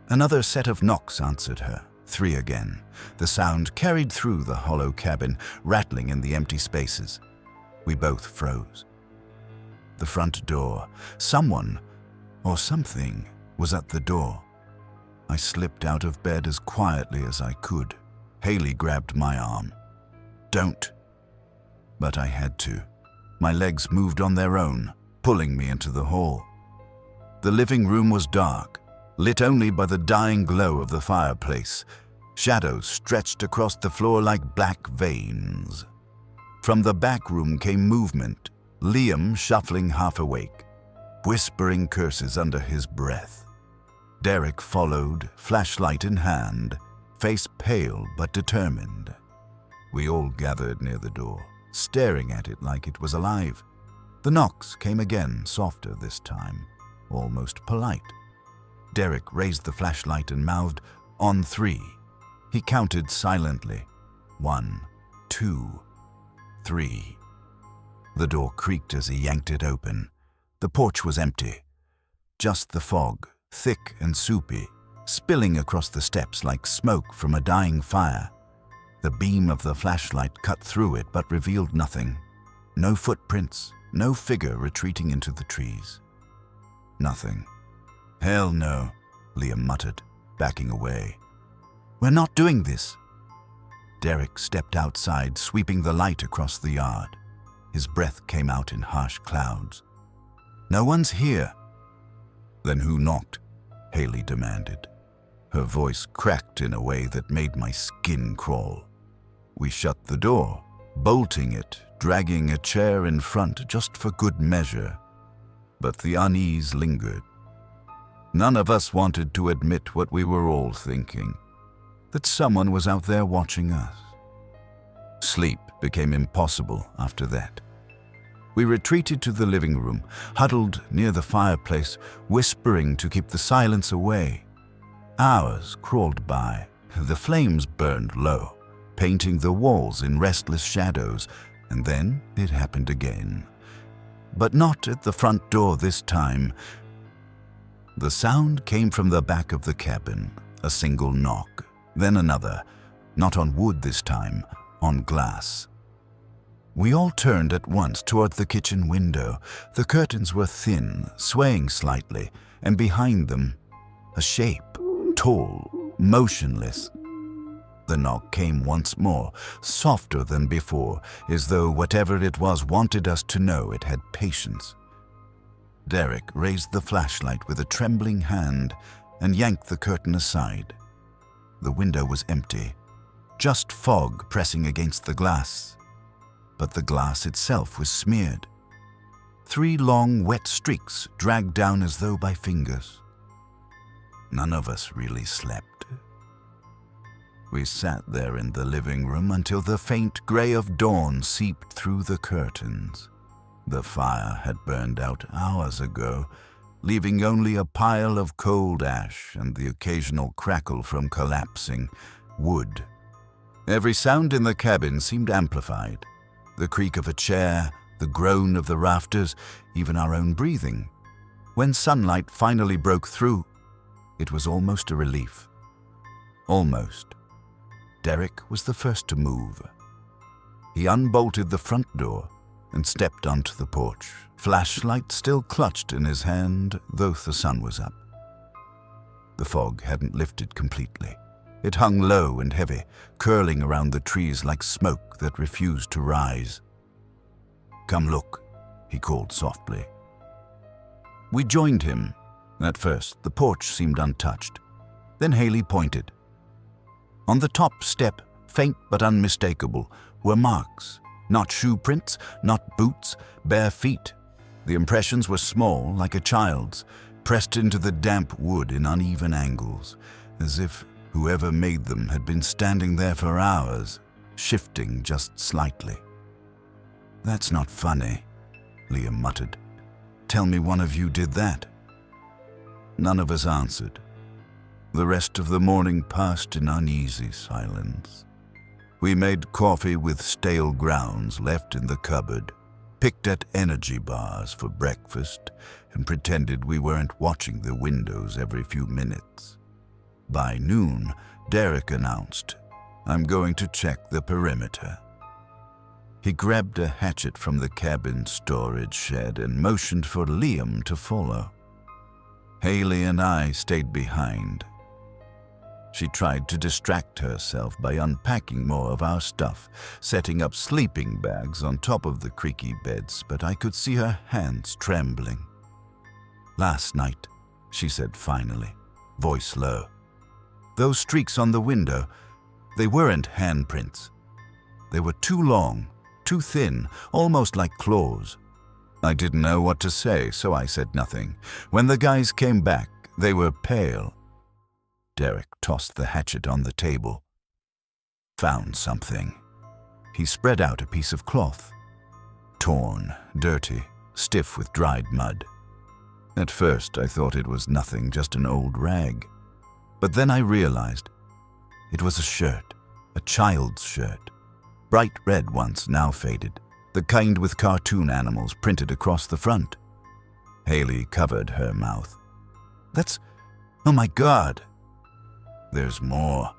Another set of knocks answered her, 3 again. The sound carried through the hollow cabin, rattling in the empty spaces. We both froze. The front door. Someone, or something, was at the door. I slipped out of bed as quietly as I could. Haley grabbed my arm. "Don't." But I had to. My legs moved on their own, pulling me into the hall. The living room was dark, lit only by the dying glow of the fireplace. Shadows stretched across the floor like black veins. From the back room came movement, Liam shuffling half awake, whispering curses under his breath. Derek followed, flashlight in hand, face pale but determined. We all gathered near the door, staring at it like it was alive. The knocks came again, softer this time, almost polite. Derek raised the flashlight and mouthed, "On 3. He counted silently. 1, 2, 3. The door creaked as he yanked it open. The porch was empty. Just the fog, thick and soupy, spilling across the steps like smoke from a dying fire. The beam of the flashlight cut through it but revealed nothing. No footprints, no figure retreating into the trees. Nothing. "Hell no," Liam muttered, backing away. "We're not doing this." Derek stepped outside, sweeping the light across the yard. His breath came out in harsh clouds. "No one's here." "Then who knocked?" Haley demanded. Her voice cracked in a way that made my skin crawl. We shut the door, bolting it, dragging a chair in front just for good measure. but the unease lingered. None of us wanted to admit what we were all thinking, that someone was out there watching us. Sleep became impossible after that. We retreated to the living room, huddled near the fireplace, whispering to keep the silence away. Hours crawled by. The flames burned low, painting the walls in restless shadows, and then it happened again. But not at the front door this time. The sound came from the back of the cabin, a single knock, then another, not on wood this time, on glass. We all turned at once toward the kitchen window. The curtains were thin, swaying slightly, and behind them, a shape, tall, motionless. The knock came once more, softer than before, as though whatever it was wanted us to know it had patience. Derek raised the flashlight with a trembling hand and yanked the curtain aside. The window was empty, just fog pressing against the glass. But the glass itself was smeared. 3 long, wet streaks dragged down as though by fingers. None of us really slept. We sat there in the living room until the faint gray of dawn seeped through the curtains. The fire had burned out hours ago, leaving only a pile of cold ash and the occasional crackle from collapsing wood. Every sound in the cabin seemed amplified. The creak of a chair, the groan of the rafters, even our own breathing. When sunlight finally broke through, it was almost a relief. Almost. Derek was the first to move. He unbolted the front door and stepped onto the porch, flashlight still clutched in his hand, though the sun was up. The fog hadn't lifted completely. It hung low and heavy, curling around the trees like smoke that refused to rise. "Come look," he called softly. We joined him. At first, the porch seemed untouched. Then Haley pointed. On the top step, faint but unmistakable, were marks. Not shoe prints, not boots, bare feet. The impressions were small, like a child's, pressed into the damp wood in uneven angles, as if whoever made them had been standing there for hours, shifting just slightly. "That's not funny," Liam muttered. "Tell me one of you did that." None of us answered. The rest of the morning passed in uneasy silence. We made coffee with stale grounds left in the cupboard, picked at energy bars for breakfast, and pretended we weren't watching the windows every few minutes. By noon, Derek announced, "I'm going to check the perimeter." He grabbed a hatchet from the cabin storage shed and motioned for Liam to follow. Haley and I stayed behind. She tried to distract herself by unpacking more of our stuff, setting up sleeping bags on top of the creaky beds, but I could see her hands trembling. "Last night," she said finally, voice low. "Those streaks on the window, they weren't handprints. They were too long, too thin, almost like claws. I didn't know what to say, so I said nothing. When the guys came back, they were pale." Derek tossed the hatchet on the table. "Found something." He spread out a piece of cloth. Torn, dirty, stiff with dried mud. At first, I thought it was nothing, just an old rag. But then I realized it was a shirt, a child's shirt. Bright red once, now faded, the kind with cartoon animals printed across the front. Haley covered her mouth. Oh my God!" "There's more,"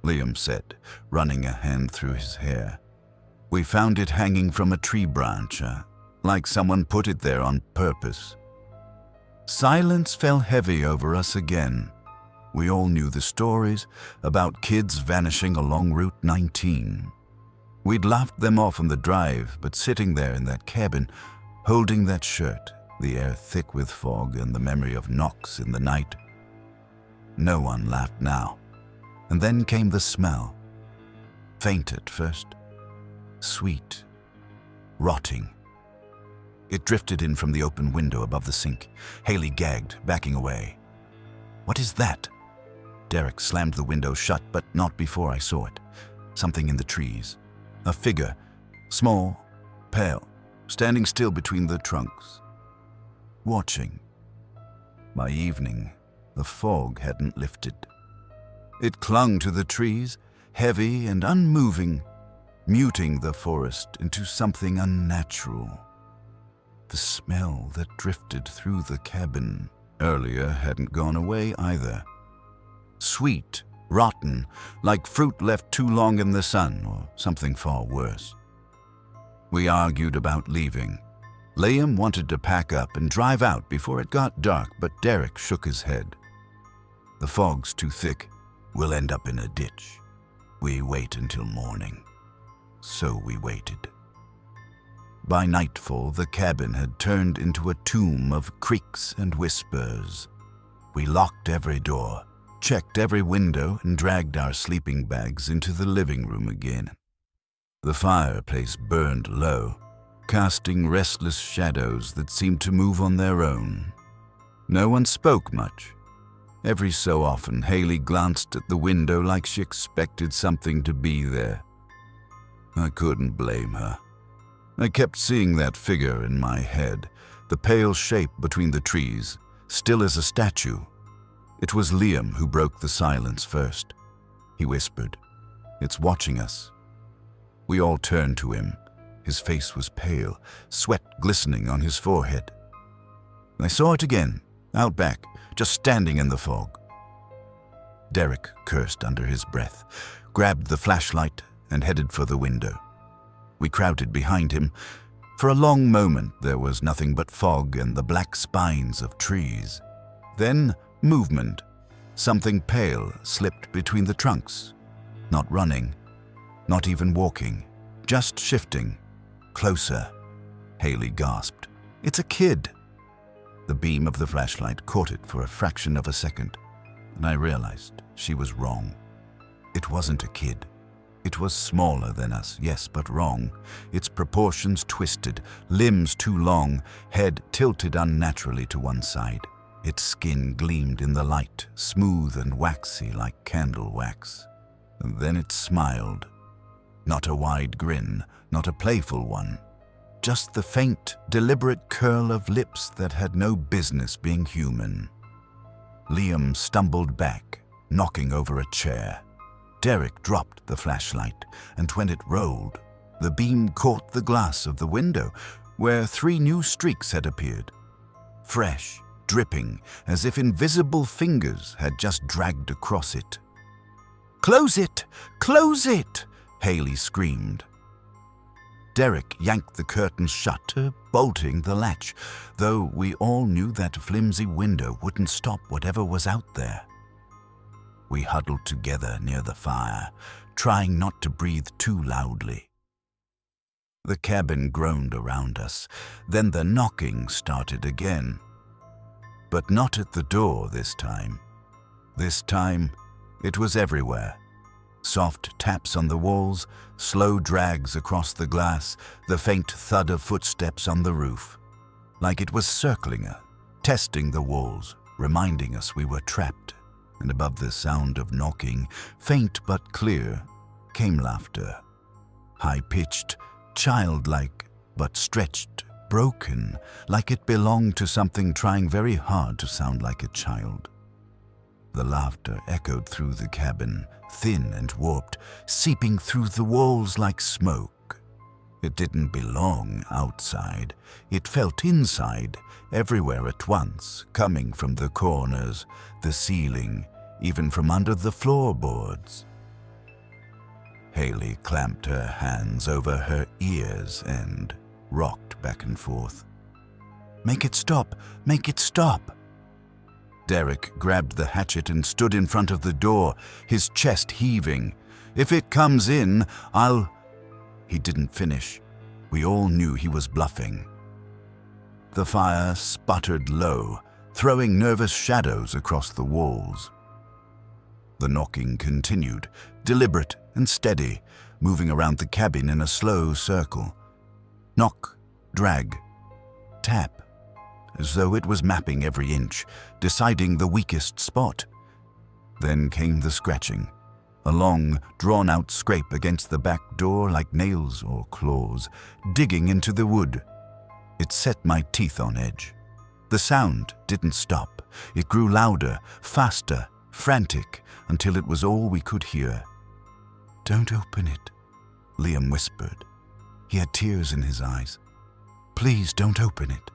Liam said, running a hand through his hair. "We found it hanging from a tree branch, like someone put it there on purpose." Silence fell heavy over us again. We all knew the stories about kids vanishing along Route 19. We'd laughed them off on the drive, but sitting there in that cabin, holding that shirt, the air thick with fog and the memory of knocks in the night. No one laughed now. And then came the smell. Faint at first, sweet, rotting. It drifted in from the open window above the sink. Haley gagged, backing away. "What is that?" Derek slammed the window shut, but not before I saw it. Something in the trees. A figure, small, pale, standing still between the trunks. Watching. By evening, the fog hadn't lifted. It clung to the trees, heavy and unmoving, muting the forest into something unnatural. The smell that drifted through the cabin earlier hadn't gone away either. Sweet, rotten, like fruit left too long in the sun, or something far worse. We argued about leaving. Liam wanted to pack up and drive out before it got dark, but Derek shook his head. "The fog's too thick. We'll end up in a ditch. We wait until morning." So we waited. By nightfall, the cabin had turned into a tomb of creaks and whispers. We locked every door, checked every window, and dragged our sleeping bags into the living room again. The fireplace burned low, casting restless shadows that seemed to move on their own. No one spoke much. Every so often, Haley glanced at the window like she expected something to be there. I couldn't blame her. I kept seeing that figure in my head, the pale shape between the trees, still as a statue. It was Liam who broke the silence first. He whispered, "It's watching us." We all turned to him. His face was pale, sweat glistening on his forehead. I saw it again, out back, just standing in the fog. Derek cursed under his breath, grabbed the flashlight, and headed for the window. We crowded behind him. For a long moment, there was nothing but fog and the black spines of trees. Then, movement. Something pale slipped between the trunks. Not running, not even walking, just shifting. Closer. Haley gasped. "It's a kid." The beam of the flashlight caught it for a fraction of a second, and I realized she was wrong. It wasn't a kid. It was smaller than us, yes, but wrong. Its proportions twisted, limbs too long, head tilted unnaturally to one side. Its skin gleamed in the light, smooth and waxy like candle wax. And then it smiled. Not a wide grin, not a playful one. Just the faint, deliberate curl of lips that had no business being human. Liam stumbled back, knocking over a chair. Derek dropped the flashlight, and when it rolled, the beam caught the glass of the window, where 3 new streaks had appeared. Fresh, dripping, as if invisible fingers had just dragged across it. "Close it! Close it!" Haley screamed. Derek yanked the curtains shut, bolting the latch, though we all knew that flimsy window wouldn't stop whatever was out there. We huddled together near the fire, trying not to breathe too loudly. The cabin groaned around us. Then the knocking started again. But not at the door this time. This time, it was everywhere. Soft taps on the walls, slow drags across the glass, the faint thud of footsteps on the roof. Like it was circling us, testing the walls, reminding us we were trapped. And above the sound of knocking, faint but clear, came laughter. High-pitched, childlike, but stretched, broken, like it belonged to something trying very hard to sound like a child. The laughter echoed through the cabin, thin and warped, seeping through the walls like smoke. It didn't belong outside. It felt inside, everywhere at once, coming from the corners, the ceiling, even from under the floorboards. Haley clamped her hands over her ears and rocked back and forth. "Make it stop! Make it stop!" Derek grabbed the hatchet and stood in front of the door, his chest heaving. "If it comes in, I'll—" He didn't finish. We all knew he was bluffing. The fire sputtered low, throwing nervous shadows across the walls. The knocking continued, deliberate and steady, moving around the cabin in a slow circle. Knock, drag, tap, as though it was mapping every inch, deciding the weakest spot. Then came the scratching, a long, drawn-out scrape against the back door like nails or claws, digging into the wood. It set my teeth on edge. The sound didn't stop. It grew louder, faster, frantic, until it was all we could hear. "Don't open it," Liam whispered. He had tears in his eyes. "Please don't open it."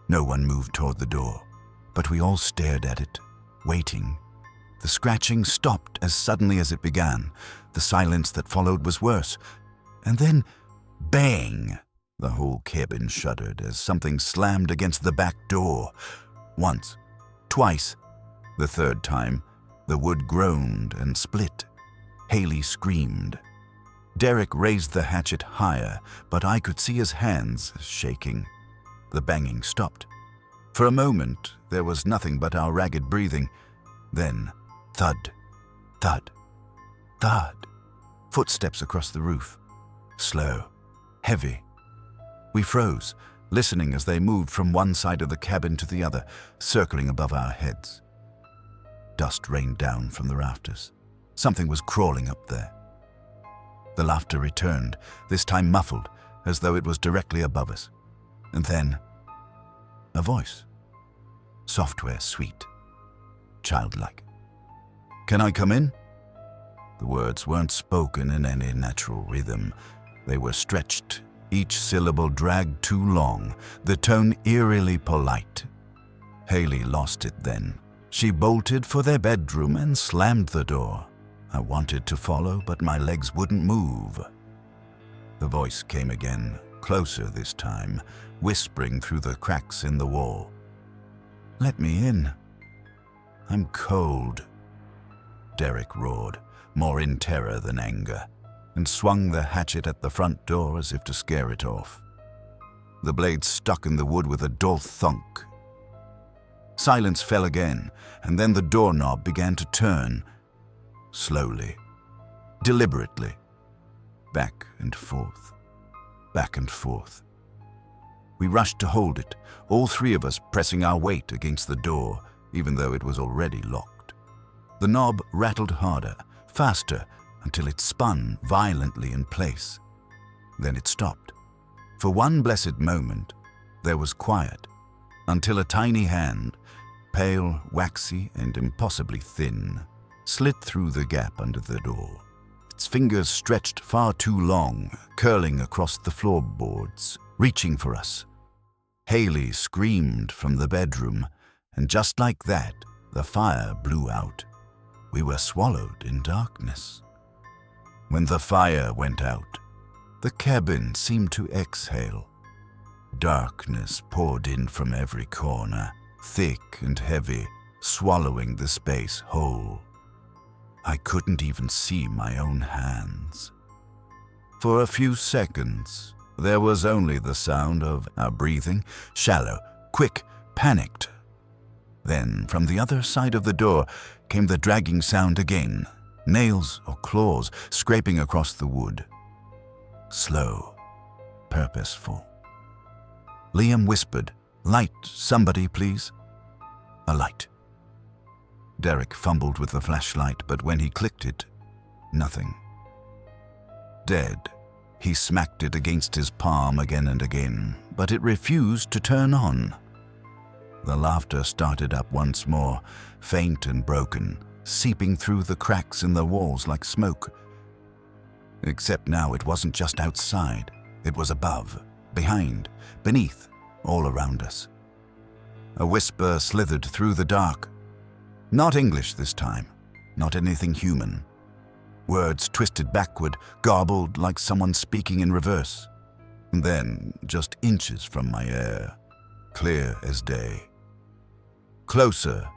No one moved toward the door, but we all stared at it, waiting. The scratching stopped as suddenly as it began. The silence that followed was worse. And then, bang! The whole cabin shuddered as something slammed against the back door. Once, twice. The third time, the wood groaned and split. Haley screamed. Derek raised the hatchet higher, but I could see his hands shaking. The banging stopped. For a moment, there was nothing but our ragged breathing. Then, thud, thud, thud. Footsteps across the roof. Slow, heavy. We froze, listening as they moved from one side of the cabin to the other, circling above our heads. Dust rained down from the rafters. Something was crawling up there. The laughter returned, this time muffled, as though it was directly above us. And then, a voice. Software sweet, childlike. "Can I come in?" The words weren't spoken in any natural rhythm. They were stretched, each syllable dragged too long, the tone eerily polite. Haley lost it then. She bolted for their bedroom and slammed the door. I wanted to follow, but my legs wouldn't move. The voice came again, closer this time, whispering through the cracks in the wall. "Let me in. I'm cold." Derek roared, more in terror than anger, and swung the hatchet at the front door as if to scare it off. The blade stuck in the wood with a dull thunk. Silence fell again, and then the doorknob began to turn. Slowly, deliberately, back and forth, back and forth. We rushed to hold it, all three of us pressing our weight against the door, even though it was already locked. The knob rattled harder, faster, until it spun violently in place. Then it stopped. For one blessed moment, there was quiet, until a tiny hand, pale, waxy, and impossibly thin, slid through the gap under the door. Its fingers stretched far too long, curling across the floorboards, reaching for us. Haley screamed from the bedroom, and just like that, the fire blew out. We were swallowed in darkness. When the fire went out, the cabin seemed to exhale. Darkness poured in from every corner, thick and heavy, swallowing the space whole. I couldn't even see my own hands. For a few seconds, there was only the sound of our breathing, shallow, quick, panicked. Then, from the other side of the door, came the dragging sound again, nails or claws scraping across the wood. Slow, purposeful. Liam whispered, "Light, somebody, please." A light. Derek fumbled with the flashlight, but when he clicked it, nothing. Dead. He smacked it against his palm again and again, but it refused to turn on. The laughter started up once more, faint and broken, seeping through the cracks in the walls like smoke. Except now it wasn't just outside. It was above, behind, beneath, all around us. A whisper slithered through the dark. Not English this time, not anything human. Words twisted backward, garbled like someone speaking in reverse. And then, just inches from my ear, clear as day. Closer,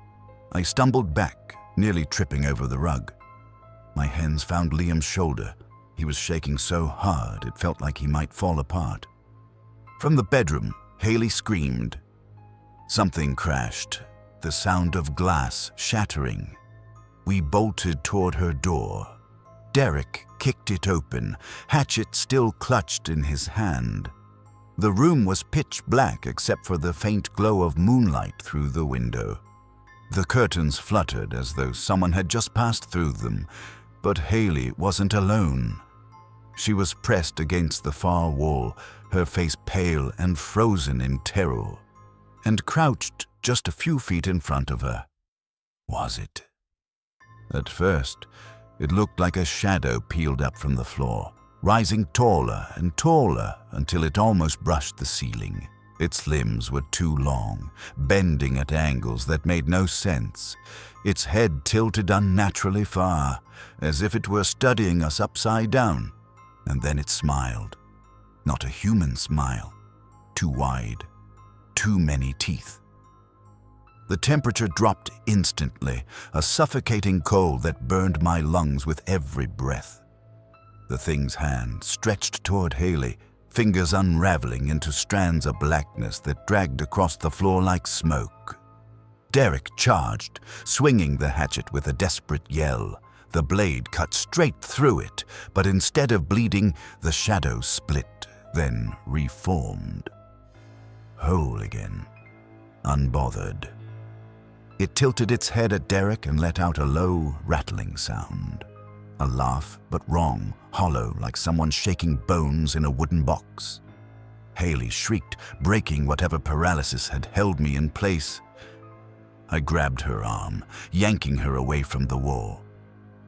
I stumbled back, nearly tripping over the rug. My hands found Liam's shoulder. He was shaking so hard it felt like he might fall apart. From the bedroom, Haley screamed. Something crashed, the sound of glass shattering. We bolted toward her door. Derek kicked it open, hatchet still clutched in his hand. The room was pitch black except for the faint glow of moonlight through the window. The curtains fluttered as though someone had just passed through them, but Haley wasn't alone. She was pressed against the far wall, her face pale and frozen in terror, and crouched just a few feet in front of her. Was it? At first, it looked like a shadow peeled up from the floor, rising taller and taller until it almost brushed the ceiling. Its limbs were too long, bending at angles that made no sense. Its head tilted unnaturally far, as if it were studying us upside down. And then it smiled. Not a human smile. Too wide. Too many teeth. The temperature dropped instantly, a suffocating cold that burned my lungs with every breath. The thing's hand stretched toward Haley, fingers unraveling into strands of blackness that dragged across the floor like smoke. Derek charged, swinging the hatchet with a desperate yell. The blade cut straight through it, but instead of bleeding, the shadow split, then reformed. Whole again, unbothered. It tilted its head at Derek and let out a low, rattling sound. A laugh, but wrong, hollow, like someone shaking bones in a wooden box. Haley shrieked, breaking whatever paralysis had held me in place. I grabbed her arm, yanking her away from the wall.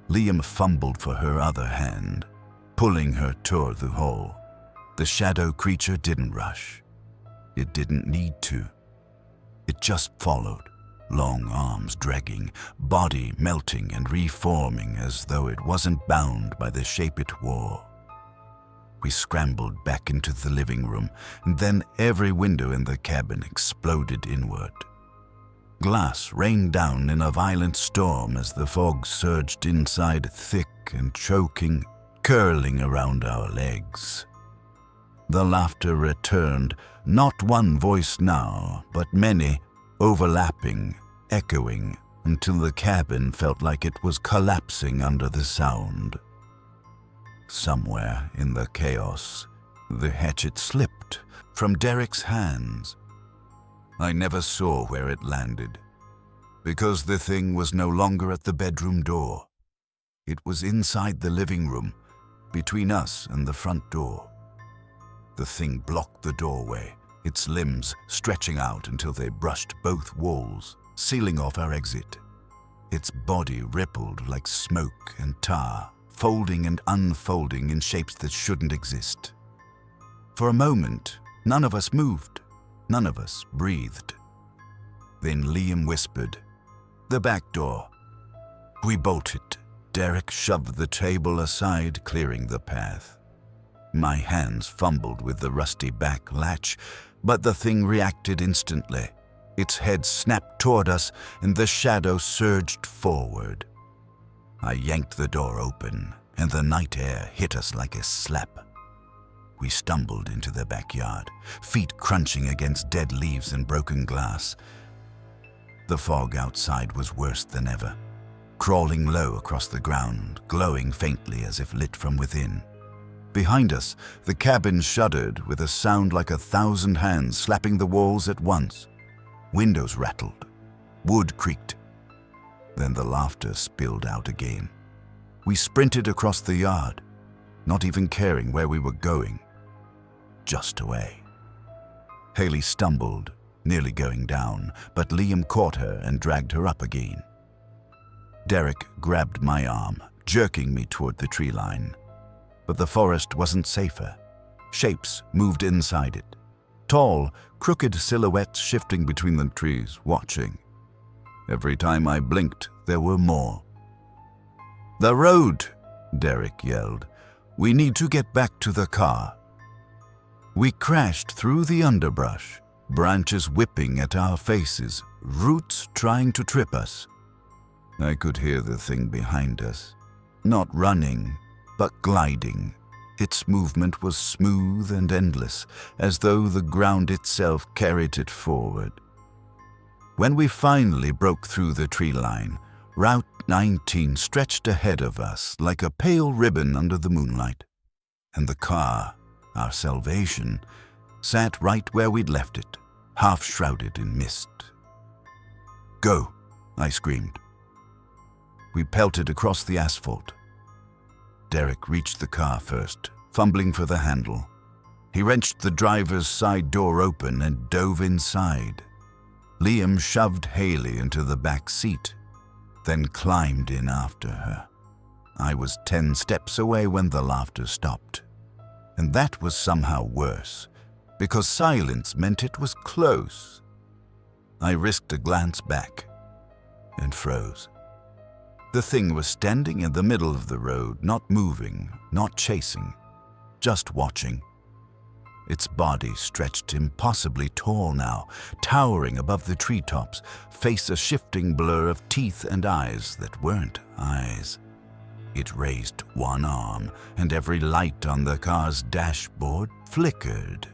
Liam fumbled for her other hand, pulling her toward the hole. The shadow creature didn't rush. It didn't need to. It just followed, long arms dragging, body melting and reforming as though it wasn't bound by the shape it wore. We scrambled back into the living room, and then every window in the cabin exploded inward. Glass rained down in a violent storm as the fog surged inside, thick and choking, curling around our legs. The laughter returned, not one voice now, but many, overlapping, echoing, until the cabin felt like it was collapsing under the sound. Somewhere in the chaos, the hatchet slipped from Derek's hands. I never saw where it landed, because the thing was no longer at the bedroom door. It was inside the living room, between us and the front door. The thing blocked the doorway, its limbs stretching out until they brushed both walls, sealing off our exit. Its body rippled like smoke and tar, folding and unfolding in shapes that shouldn't exist. For a moment, none of us moved. None of us breathed. Then Liam whispered, "The back door." We bolted. Derek shoved the table aside, clearing the path. My hands fumbled with the rusty back latch, but the thing reacted instantly. Its head snapped toward us, and the shadow surged forward. I yanked the door open, and the night air hit us like a slap. We stumbled into the backyard, feet crunching against dead leaves and broken glass. The fog outside was worse than ever, crawling low across the ground, glowing faintly as if lit from within. Behind us, the cabin shuddered with a sound like 1,000 hands slapping the walls at once. Windows rattled. Wood creaked. Then the laughter spilled out again. We sprinted across the yard, not even caring where we were going. Just away. Haley stumbled, nearly going down, but Liam caught her and dragged her up again. Derek grabbed my arm, jerking me toward the tree line. But the forest wasn't safer. Shapes moved inside it. Tall, crooked silhouettes shifting between the trees, watching. Every time I blinked, there were more. "The road!" Derek yelled. "We need to get back to the car." We crashed through the underbrush, branches whipping at our faces, roots trying to trip us. I could hear the thing behind us, not running, but gliding. Its movement was smooth and endless, as though the ground itself carried it forward. When we finally broke through the tree line, Route 19 stretched ahead of us like a pale ribbon under the moonlight. And the car, our salvation, sat right where we'd left it, half shrouded in mist. "Go," I screamed. We pelted across the asphalt. Derek reached the car first, fumbling for the handle. He wrenched the driver's side door open and dove inside. Liam shoved Haley into the back seat, then climbed in after her. I was 10 steps away when the laughter stopped. And that was somehow worse, because silence meant it was close. I risked a glance back and froze. The thing was standing in the middle of the road, not moving, not chasing, just watching. Its body stretched impossibly tall now, towering above the treetops, face a shifting blur of teeth and eyes that weren't eyes. It raised one arm, and every light on the car's dashboard flickered.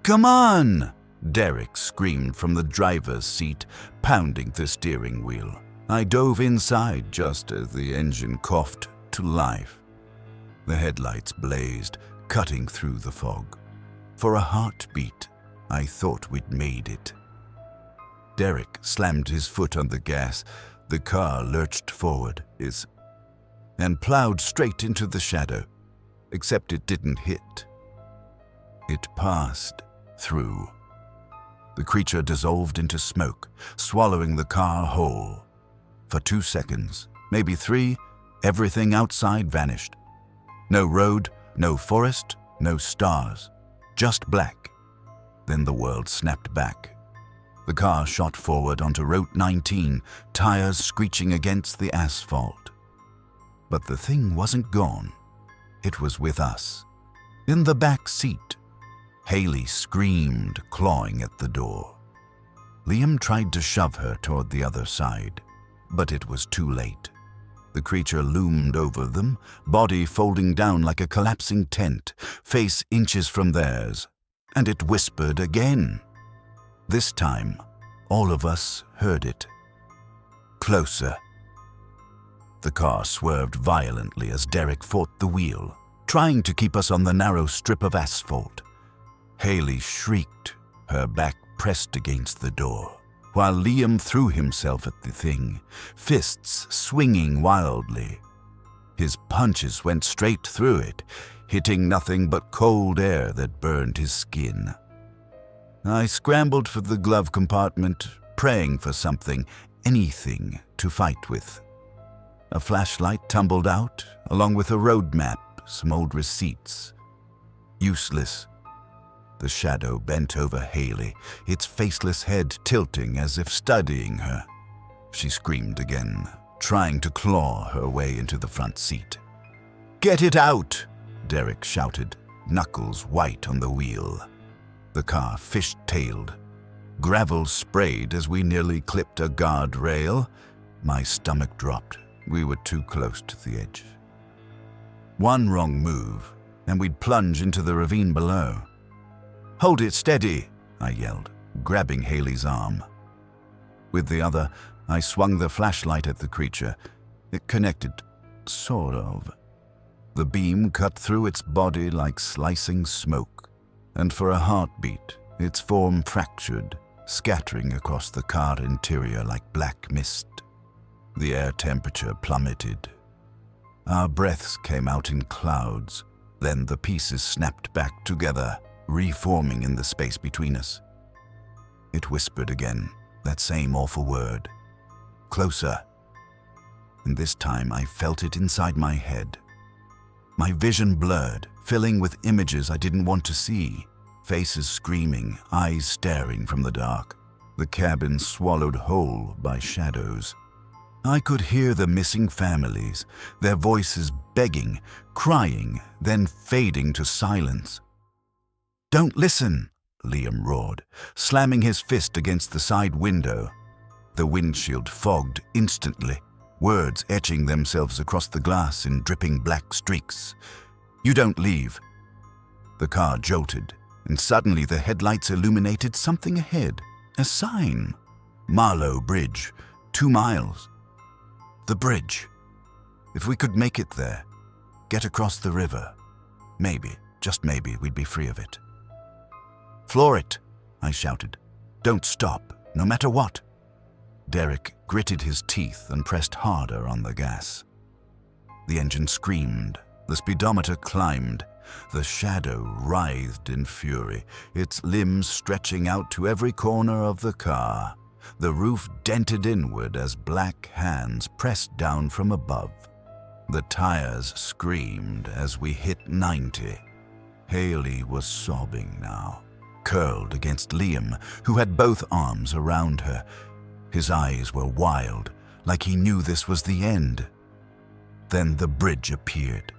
"Come on!" Derek screamed from the driver's seat, pounding the steering wheel. I dove inside just as the engine coughed to life. The headlights blazed, cutting through the fog. For a heartbeat, I thought we'd made it. Derek slammed his foot on the gas. The car lurched forward, and plowed straight into the shadow, except it didn't hit. It passed through. The creature dissolved into smoke, swallowing the car whole. For 2 seconds, maybe 3, everything outside vanished. No road, no forest, no stars, just black. Then the world snapped back. The car shot forward onto Route 19, tires screeching against the asphalt. But the thing wasn't gone. It was with us. In the back seat. Haley screamed, clawing at the door. Liam tried to shove her toward the other side, but it was too late. The creature loomed over them, body folding down like a collapsing tent, face inches from theirs, and it whispered again. This time, all of us heard it. Closer. The car swerved violently as Derek fought the wheel, trying to keep us on the narrow strip of asphalt. Haley shrieked, her back pressed against the door, while Liam threw himself at the thing, fists swinging wildly. His punches went straight through it, hitting nothing but cold air that burned his skin. I scrambled for the glove compartment, praying for something, anything, to fight with. A flashlight tumbled out, along with a road map, some old receipts. Useless. The shadow bent over Haley, its faceless head tilting as if studying her. She screamed again, trying to claw her way into the front seat. "Get it out!" Derek shouted, knuckles white on the wheel. The car fish-tailed. Gravel sprayed as we nearly clipped a guardrail. My stomach dropped. We were too close to the edge. One wrong move, and we'd plunge into the ravine below. "Hold it steady," I yelled, grabbing Haley's arm. With the other, I swung the flashlight at the creature. It connected, sort of. The beam cut through its body like slicing smoke, and for a heartbeat, its form fractured, scattering across the car interior like black mist. The air temperature plummeted. Our breaths came out in clouds, then the pieces snapped back together, reforming in the space between us. It whispered again, that same awful word. Closer. And this time I felt it inside my head. My vision blurred, filling with images I didn't want to see. Faces screaming, eyes staring from the dark. The cabin swallowed whole by shadows. I could hear the missing families, their voices begging, crying, then fading to silence. "Don't listen," Liam roared, slamming his fist against the side window. The windshield fogged instantly, words etching themselves across the glass in dripping black streaks. "You don't leave." The car jolted, and suddenly the headlights illuminated something ahead. A sign. Marlow Bridge, 2 miles. The bridge. If we could make it there, get across the river, maybe, just maybe, we'd be free of it. "Floor it," I shouted. "Don't stop, no matter what." Derek gritted his teeth and pressed harder on the gas. The engine screamed, the speedometer climbed, the shadow writhed in fury, its limbs stretching out to every corner of the car. The roof dented inward as black hands pressed down from above. The tires screamed as we hit 90. Haley was sobbing now, curled against Liam, who had both arms around her. His eyes were wild, like he knew this was the end. Then the bridge appeared,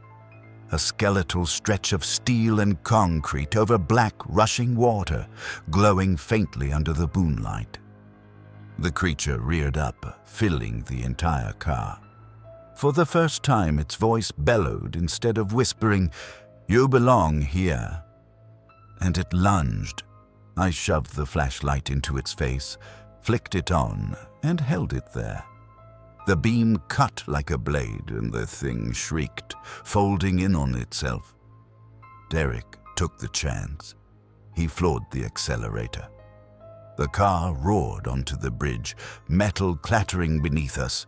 a skeletal stretch of steel and concrete over black, rushing water, glowing faintly under the moonlight. The creature reared up, filling the entire car. For the first time, its voice bellowed instead of whispering, "You belong here." And it lunged. I shoved the flashlight into its face, flicked it on, and held it there. The beam cut like a blade, and the thing shrieked, folding in on itself. Derek took the chance. He floored the accelerator. The car roared onto the bridge, metal clattering beneath us.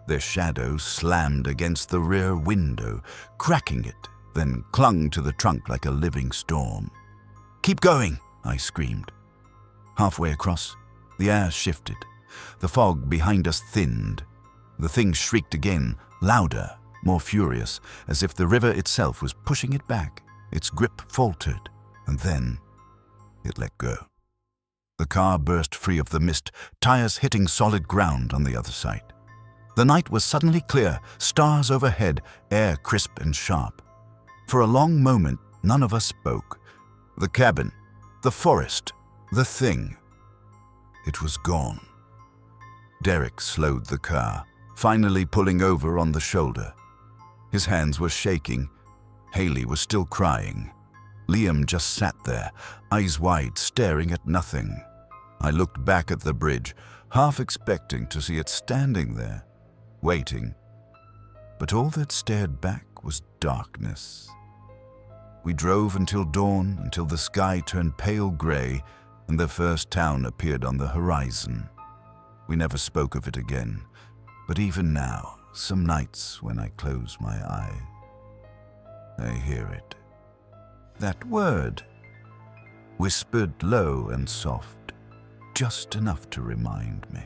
The shadow slammed against the rear window, cracking it, then clung to the trunk like a living storm. "Keep going!" I screamed. Halfway across, the air shifted. The fog behind us thinned. The thing shrieked again, louder, more furious, as if the river itself was pushing it back. Its grip faltered, and then it let go. The car burst free of the mist, tires hitting solid ground on the other side. The night was suddenly clear, stars overhead, air crisp and sharp. For a long moment, none of us spoke. The cabin, the forest, the thing. It was gone. Derek slowed the car, finally pulling over on the shoulder. His hands were shaking. Haley was still crying. Liam just sat there, eyes wide, staring at nothing. I looked back at the bridge, half expecting to see it standing there, waiting. But all that stared back was darkness. We drove until dawn, until the sky turned pale gray and the first town appeared on the horizon. We never spoke of it again, but even now, some nights when I close my eyes, I hear it. That word, whispered low and soft, just enough to remind me.